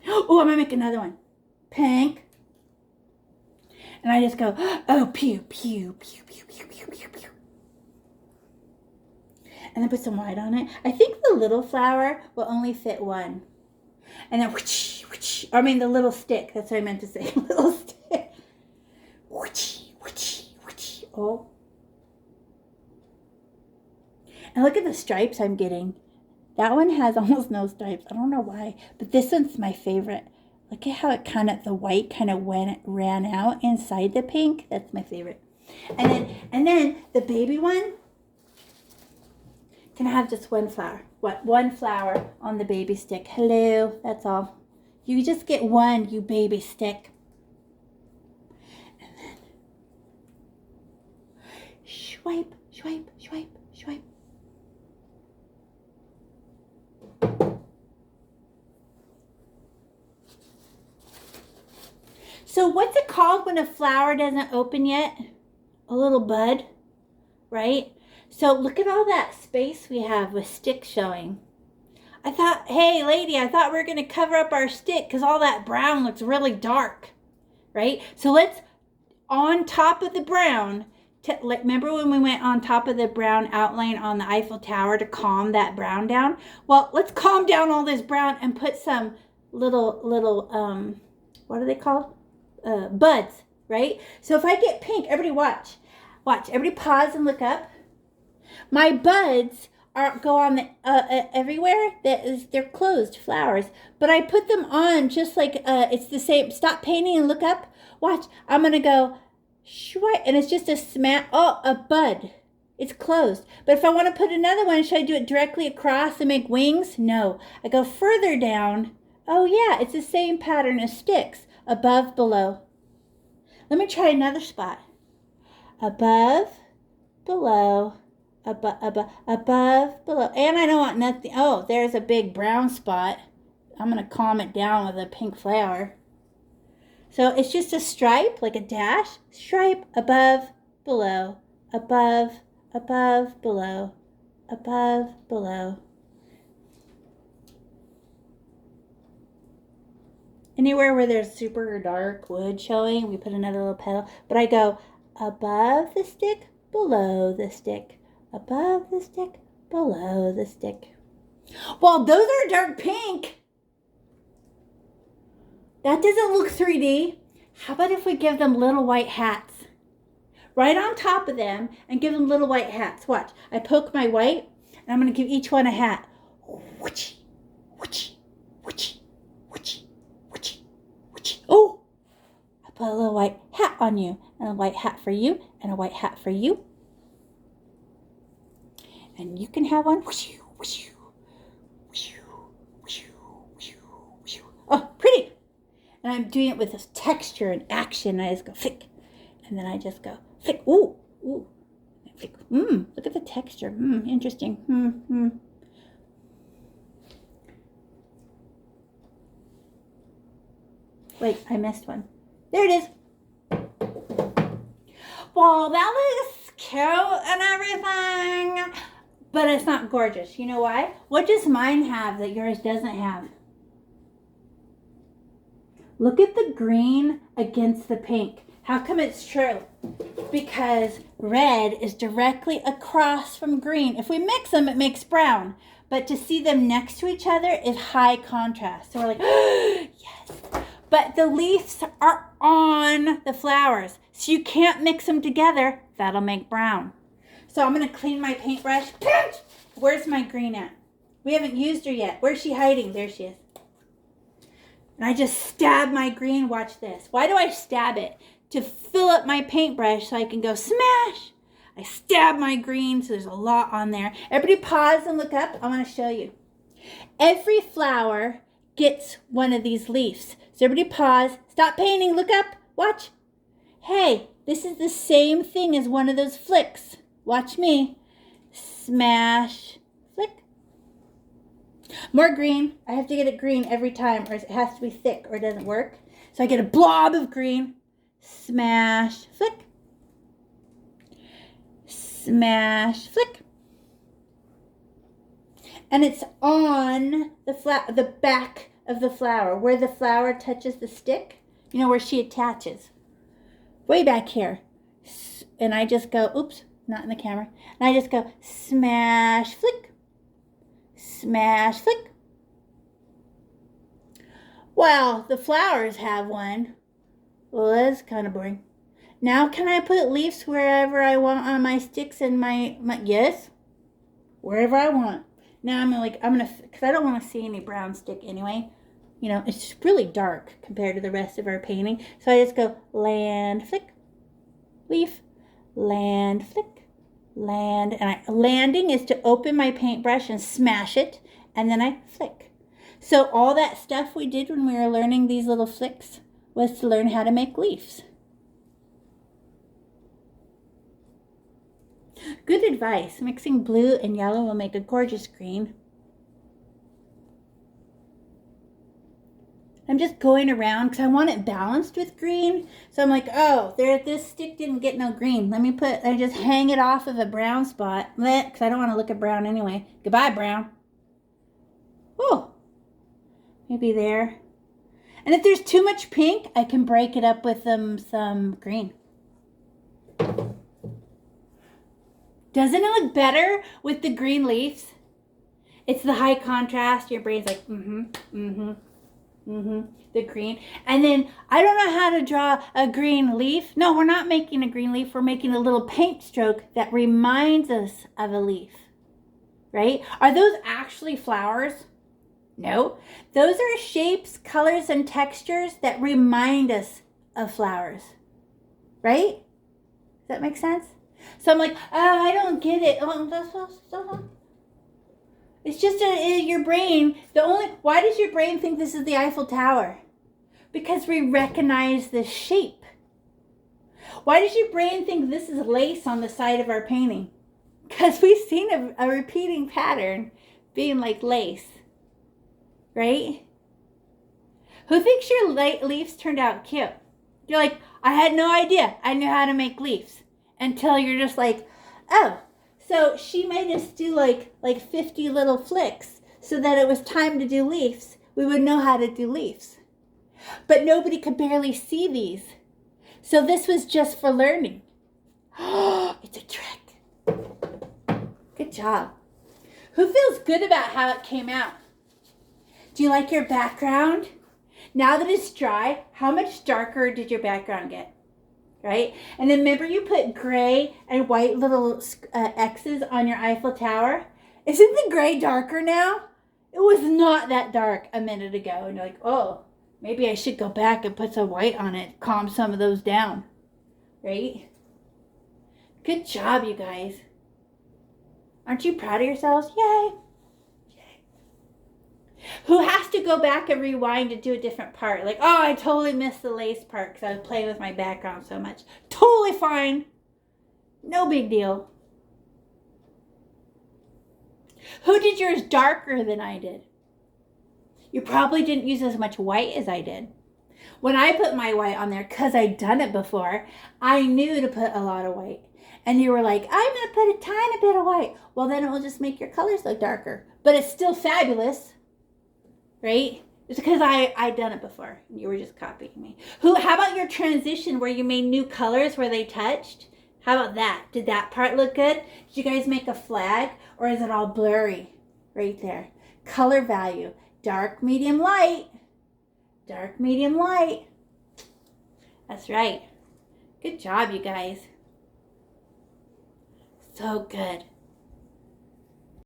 Oh, I'm going to make another one. Pink. And I just go, oh, pew, pew, pew, pew, pew, pew, pew, pew. And then put some white on it. I think the little flower will only fit one. And then whoosh, whoosh. I mean the little stick. That's what I meant to say. Little stick. Whoosh, whoosh, whoosh. Oh. And look at the stripes I'm getting. That one has almost no stripes. I don't know why. But this one's my favorite. Look at how it kind of, the white kind of ran out inside the pink. That's my favorite. And then the baby one can have just one flower. What? One flower on the baby stick. Hello. That's all. You just get one, you baby stick. And then swipe, swipe, swipe, swipe. So what's it called when a flower doesn't open yet? A little bud, right? So look at all that space we have with sticks showing. I thought, hey lady, I thought we were going to cover up our stick because all that brown looks really dark, right? So let's, on top of the brown, remember when we went on top of the brown outline on the Eiffel Tower to calm that brown down? Well, let's calm down all this brown and put some little, what are they called? Buds, right? So if I get pink, everybody watch. Watch, everybody pause and look up. My buds go on the, everywhere. They're closed flowers, but I put them on just like it's the same. Stop painting and look up. Watch, I'm gonna go, and it's just a smack. Oh, a bud. It's closed. But if I want to put another one, should I do it directly across and make wings? No, I go further down. Oh yeah, it's the same pattern as sticks. Above, below. Let me try another spot. Above, below, above, below. And I don't want nothing. Oh, there's a big brown spot. I'm going to calm it down with a pink flower. So it's just a stripe, like a dash. Stripe, above, below, above, below, above, below. Anywhere where there's super dark wood showing, we put another little petal. But I go above the stick, below the stick, above the stick, below the stick. Well, those are dark pink. That doesn't look 3D. How about if we give them little white hats? Right on top of them and give them little white hats. Watch. I poke my white and I'm going to give each one a hat. Whoosh, whoosh, whoosh. Oh, I put a little white hat on you, and a white hat for you, and a white hat for you. And you can have one. Oh, pretty. And I'm doing it with this texture and action. I just go flick, and then I just go flick. Ooh, ooh, flick. Look at the texture. Interesting. Wait, I missed one. There it is. Well, that looks cute and everything, but it's not gorgeous. You know why? What does mine have that yours doesn't have? Look at the green against the pink. How come it's true? Because red is directly across from green. If we mix them, it makes brown. But to see them next to each other is high contrast. So we're like, yes. But the leaves are on the flowers. So you can't mix them together. That'll make brown. So I'm going to clean my paintbrush. Where's my green at? We haven't used her yet. Where's she hiding? There she is. And I just stab my green. Watch this. Why do I stab it? To fill up my paintbrush so I can go smash. I stab my green, so there's a lot on there. Everybody pause and look up. I want to show you. Every flower gets one of these leaves. So everybody pause. Stop painting. Look up. Watch. Hey, this is the same thing as one of those flicks. Watch me. Smash. Flick. More green. I have to get it green every time, or it has to be thick or it doesn't work. So I get a blob of green. Smash. Flick. Smash. Flick. And it's on the back of the flower, where the flower touches the stick. You know, where she attaches. Way back here. And I just go, oops, not in the camera. And I just go, smash, flick. Smash, flick. Well, the flowers have one. Well, that's kind of boring. Now, can I put leaves wherever I want on my sticks and my yes? Wherever I want. Now because I don't want to see any brown stick anyway. You know, it's really dark compared to the rest of our painting. So I just go land, flick, leaf, land, flick, land. And landing is to open my paintbrush and smash it. And then I flick. So all that stuff we did when we were learning these little flicks was to learn how to make leaves. Good advice. Mixing blue and yellow will make a gorgeous green. I'm just going around because I want it balanced with green. So I'm like, oh, this stick didn't get no green. I just hang it off of a brown spot. Because I don't want to look at brown anyway. Goodbye, brown. Oh, maybe there. And if there's too much pink, I can break it up with some green. Doesn't it look better with the green leaves? It's the high contrast. Your brain's like, the green. And then I don't know how to draw a green leaf. No, we're not making a green leaf. We're making a little paint stroke that reminds us of a leaf. Right? Are those actually flowers? No. Those are shapes, colors, and textures that remind us of flowers. Right? Does that make sense? So I'm like, oh, I don't get it. It's just your brain. Why does your brain think this is the Eiffel Tower? Because we recognize the shape. Why does your brain think this is lace on the side of our painting? Because we've seen a repeating pattern being like lace. Right? Who thinks your leaves turned out cute? You're like, I had no idea I knew how to make leaves. Until you're just like, oh, so she made us do like 50 little flicks so that it was time to do leaves. We would know how to do leaves. But nobody could barely see these. So this was just for learning. Oh, it's a trick. Good job. Who feels good about how it came out? Do you like your background? Now that it's dry, how much darker did your background get? Right? And then remember you put gray and white little X's on your Eiffel Tower? Isn't the gray darker now? It was not that dark a minute ago. And you're like, oh, maybe I should go back and put some white on it, calm some of those down. Right? Good job, you guys. Aren't you proud of yourselves? Yay! Who has to go back and rewind to do a different part? Like, oh, I totally missed the lace part because I was playing with my background so much. Totally fine. No big deal. Who did yours darker than I did? You probably didn't use as much white as I did. When I put my white on there, because I'd done it before, I knew to put a lot of white. And you were like, I'm going to put a tiny bit of white. Well, then it will just make your colors look darker. But it's still fabulous. Right? It's because I done it before. And you were just copying me. How about your transition where you made new colors where they touched? How about that? Did that part look good? Did you guys make a flag? Or is it all blurry? Right there. Color value. Dark, medium, light. Dark, medium, light. That's right. Good job, you guys. So good.